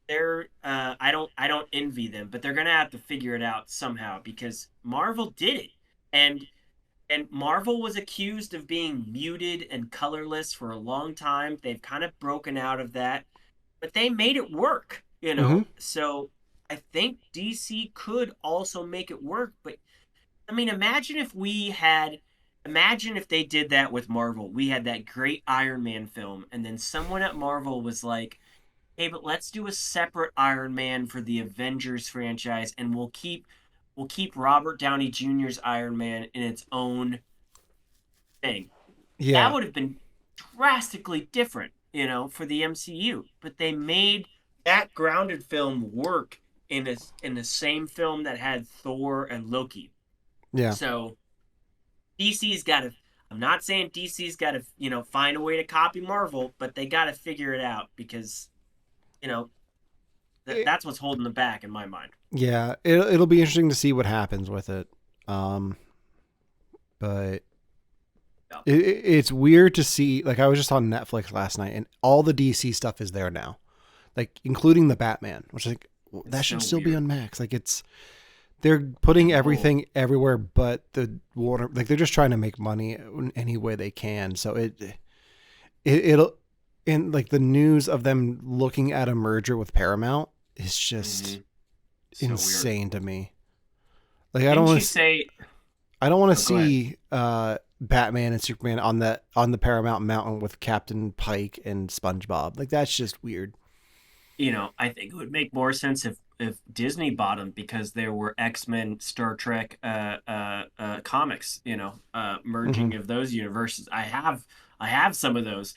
their I don't envy them, but they're gonna have to figure it out somehow because Marvel did it. And Marvel was accused of being muted and colorless for a long time. They've kind of broken out of that, but they made it work, you Mhm. know? So I think DC could also make it work. But I mean, imagine if they did that with Marvel. We had that great Iron Man film, and then someone at Marvel was like, hey, but let's do a separate Iron Man for the Avengers franchise, and we'll keep Robert Downey Jr.'s Iron Man in its own thing. That Yeah. would have been drastically different, for the MCU. But they made that grounded film work in the same film that had Thor and Loki. Yeah. So DC's got to. I'm not saying DC's got to, find a way to copy Marvel, but they got to figure it out because, you know, It, that's what's holding them back in my mind. yeah. It'll be interesting to see what happens with it. Um, but Yeah. it's weird to see. Like I was just on Netflix last night, and all the DC stuff is there now, like including the Batman, which is like It's that should so still be weird. on Max. Like it's they're putting Oh, everything everywhere but the Warner. Like they're just trying to make money in any way they can. So it'll and like the news of them looking at a merger with Paramount is just hmm so weird. insane to me. Like I don't Didn't want you to. say? I don't want to Oh, go ahead. see Batman and Superman on the Paramount Mountain with Captain Pike and SpongeBob. Like that's just weird. I think it would make more sense if Disney bought them because there were X-Men, Star Trek, comics, Hmm. merging of those universes. I have some of those,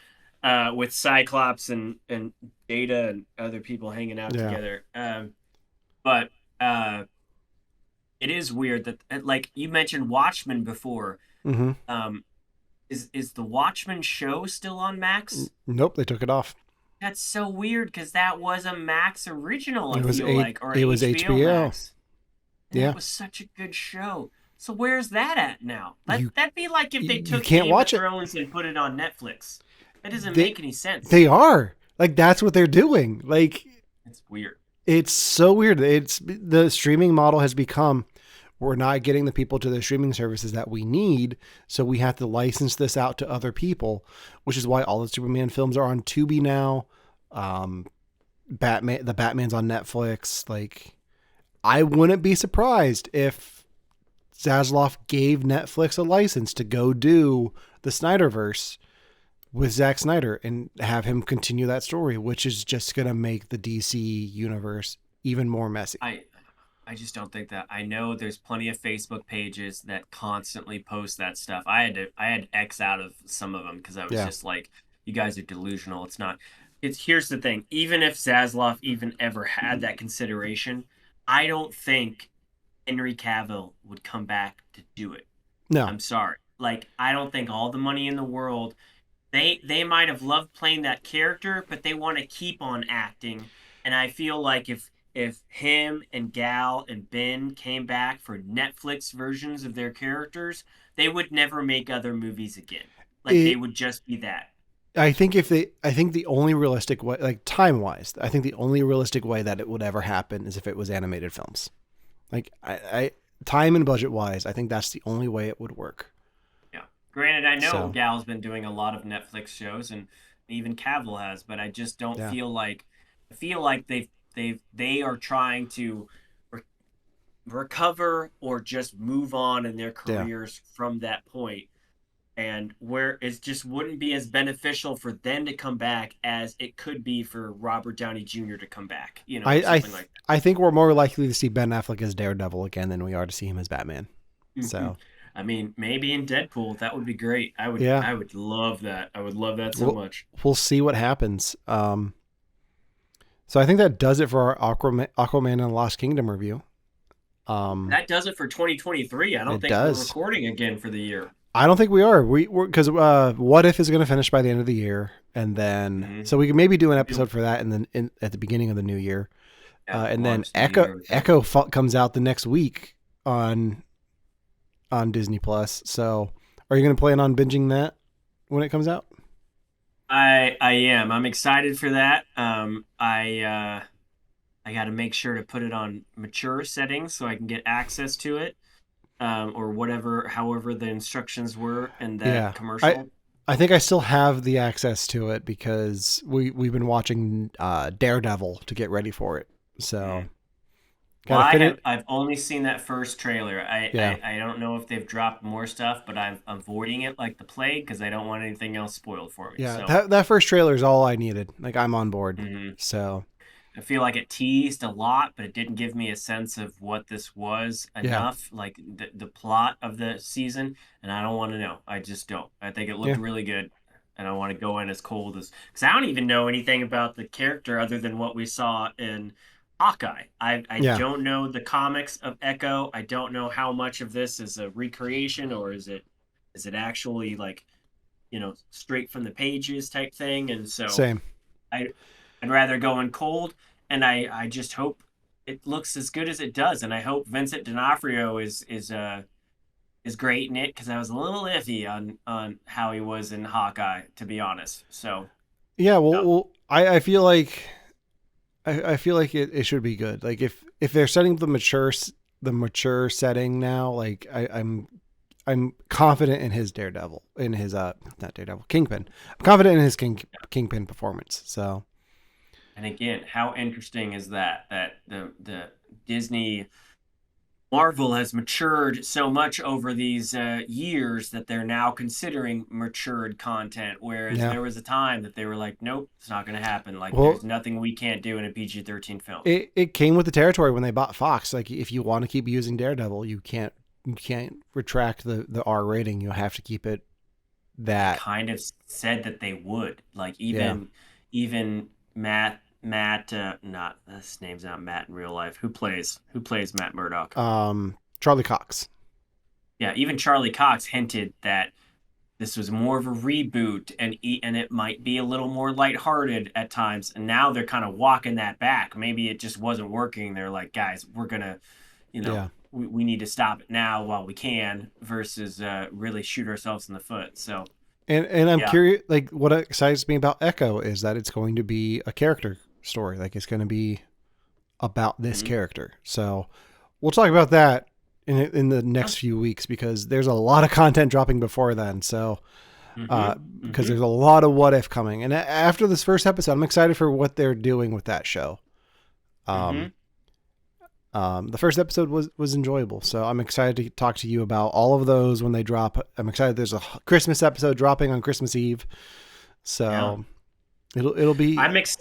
with Cyclops and Data and other people hanging out Yeah. together. But uh, it is weird that, like you mentioned Watchmen before. Hmm. Um, is the Watchmen show still on Max? Nope, they took it off. That's so weird because that was a Max original, I It was feel a like, or a it was HBO HBO. Max. And that Yeah. was such a good show. So where's that at now? That You that'd be like if they you took can't Game of watch it. Thrones and put it on Netflix. That doesn't They make any sense. they are. Like that's what they're doing. Like It's weird. it's so weird. It's the streaming model has become we're not getting the people to the streaming services that we need, so we have to license this out to other people, which is why all the Superman films are on Tubi now. Um, the Batman's on Netflix. Like, I wouldn't be surprised if Zaslav gave Netflix a license to go do the Snyderverse with Zack Snyder and have him continue that story, which is just going to make the DC universe even more messy. I I just don't think that. I know there's plenty of Facebook pages that constantly post that stuff. I had X out of some of them because I was Yeah. just like, you guys are delusional. It's not. It's Here's the thing. Even if Zaslav even ever had that consideration, I don't think Henry Cavill would come back to do it. No. I'm sorry. Like, I don't think all the money in the world. They might have loved playing that character, but they want to keep on acting. And I feel like if him and Gal and Ben came back for Netflix versions of their characters, they would never make other movies again. Like, they It, would just be that. I think the only realistic way, like time wise, I think the only realistic way that it would ever happen is if it was animated films. Like, time and budget wise, I think that's the only way it would work. Yeah. Granted, I know So, Gal's been doing a lot of Netflix shows, and even Cavill has, but I just don't yeah. feel like. I feel like they are trying to re- recover or just move on in their Yeah. careers from that point, and where it just wouldn't be as beneficial for them to come back as it could be for Robert Downey Jr. to come back, something like I think we're more likely to see Ben Affleck as Daredevil again than we are to see him as Batman. that. So, I mean, maybe in Deadpool that would be great. I would yeah. I would love that. I would love that so We'll much. we'll see what happens. So I think that does it for our Aquaman and the Lost Kingdom review. Um, That does it for 2023. I don't it think we're does. recording again for the year. I don't think we are. We're because What If is going to finish by the end of the year, and then Hmm. so we can maybe do an episode for that, and then at the beginning of the new year, Yeah, and then launch the year. Comes out the next week on Disney Plus. So are you going to plan on binging that when it comes out? I am. I'm excited for that. I got to make sure to put it on mature settings so I can get access to it, or whatever, however the instructions were in that Yeah, I commercial. I think I still have the access to it because we've been watching Daredevil to get ready for it. So Mm. Well, gotta fit it. I've only seen that first trailer. Yeah, I don't know if they've dropped more stuff, but I'm avoiding it like the plague because I don't want anything else spoiled for me. yeah. So, That first trailer is all I needed. Like I'm on board. mhm. So I feel like it teased a lot, but it didn't give me a sense of what this was yeah, enough, like the plot of the season, and I don't want to know. I just don't. I think it looked yeah, really good, and I want to go in as cold as because I don't even know anything about the character other than what we saw in Hawkeye. I yeah. don't know the comics of Echo. I don't know how much of this is a recreation or is it actually like, straight from the pages type thing, and so. Same. I I'd rather go in cold, and I just hope it looks as good as it does, and I hope Vincent D'Onofrio is great in it because I was a little iffy on how he was in Hawkeye, to be honest. So Yeah. yeah, I feel like I feel like it should be good. Like if they're setting the mature setting now, like I'm confident in his Daredevil in his not Daredevil Kingpin. I'm confident in his Kingpin performance. So and again, how interesting is that the Disney Marvel has matured so much over these years that they're now considering matured content, whereas Yeah. there was a time that they were like, nope, it's not going to happen. Like, Well, there's nothing we can't do in a PG-13 film. it came with the territory when they bought Fox. Like, if you want to keep using Daredevil, you can't retract the R rating. You have to keep it They that. kind of said that they would. Like, Yeah. even Matt, not his name's not Matt in real life. Who plays Matt Murdock? Charlie Cox. Yeah, even Charlie Cox hinted that this was more of a reboot, and it might be a little more lighthearted at times. And now they're kind of walking that back. Maybe it just wasn't working. They're like, guys, we're gonna, Yeah. we need to stop it now while we can, versus really shoot ourselves in the foot. So And I'm yeah, curious, like, what excites me about Echo is that it's going to be a character story. Like, it's going to be about this hmm character. So we'll talk about that in the next few weeks, because there's a lot of content dropping before then. So, hmm because hmm there's a lot of what if coming. And after this first episode, I'm excited for what they're doing with that show. hmm Um, the first episode was enjoyable, so I'm excited to talk to you about all of those when they drop. I'm excited. There's a Christmas episode dropping on Christmas Eve, yeah. so it'll be I'm ex-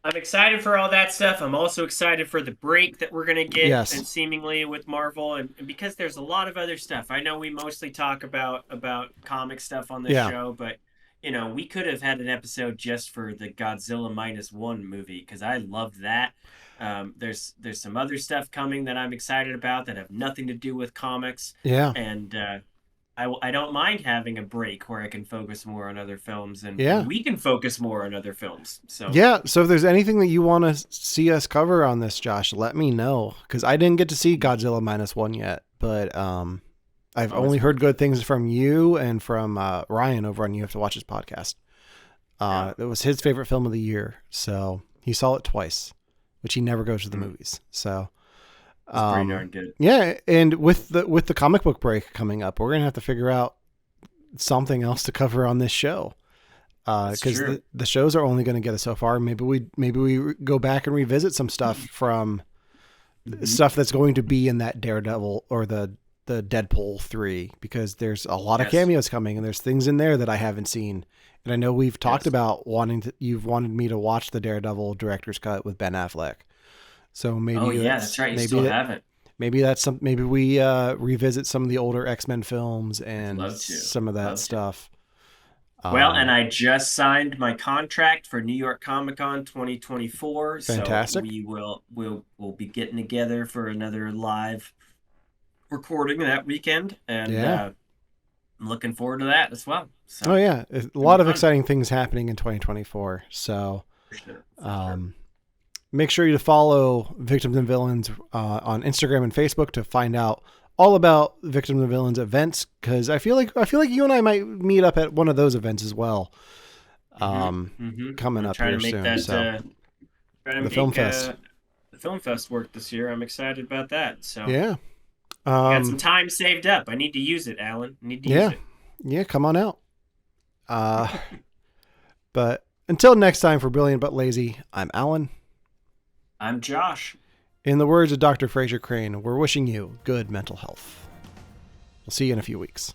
I'm excited for all that stuff. I'm also excited for the break that we're gonna get, yes, and seemingly with Marvel, and because there's a lot of other stuff. I know we mostly talk about comic stuff on this yeah, show, but we could have had an episode just for the Godzilla -1 movie, because I loved that. There's some other stuff coming that I'm excited about that have nothing to do with comics, yeah, and I don't mind having a break where I can focus more on other films, and yeah, we can focus more on other films. So. yeah. So if there's anything that you want to see us cover on this, Josh, let me know, because I didn't get to see Godzilla -1 yet, but I've Oh, only it's heard worth it. good things from you and from Ryan over on You Have to Watch His podcast. Yeah. It was his favorite film of the year, so he saw it twice, which he never goes to the Mm, movies. So, it's pretty darn good. yeah, and with the comic book break coming up, we're gonna have to figure out something else to cover on this show, That's because true. the shows are only going to get us so far. Maybe we go back and revisit some stuff from hmm stuff that's going to be in that Daredevil or the Deadpool 3, because there's a lot of Yes. cameos coming and there's things in there that I haven't seen. And I know we've talked Yes. about you've wanted me to watch the Daredevil director's cut with Ben Affleck. So Oh maybe yeah, that's that's right. You still haven't. maybe we revisit some of the older X-Men films I'd and love to. some of that Love to. stuff. Well, and Um, I just signed my contract for New York Comic Con 2024, so Fantastic. we'll be getting together for another live recording that weekend, and Yeah. I'm looking forward to that as well. Oh So yeah. A it'll be lot of fun exciting things happening in 2024. So, for sure. For sure. um, make sure you to follow Victims and Villains on Instagram and Facebook to find out all about Victims and Villains events, because I feel like you and I might meet up at one of those events as well, coming I'm up trying here to make soon. that So try to the film make fest. the film fest work this year. I'm excited about that. So Yeah. I got some Um, time saved up. I need to use it, Alan. I need to use yeah. it. Yeah. Come on out. Uh, but until next time, for Brilliant But Lazy, I'm Alan. I'm Josh. In the words of Dr. Fraser Crane, we're wishing you good mental health. We'll see you in a few weeks.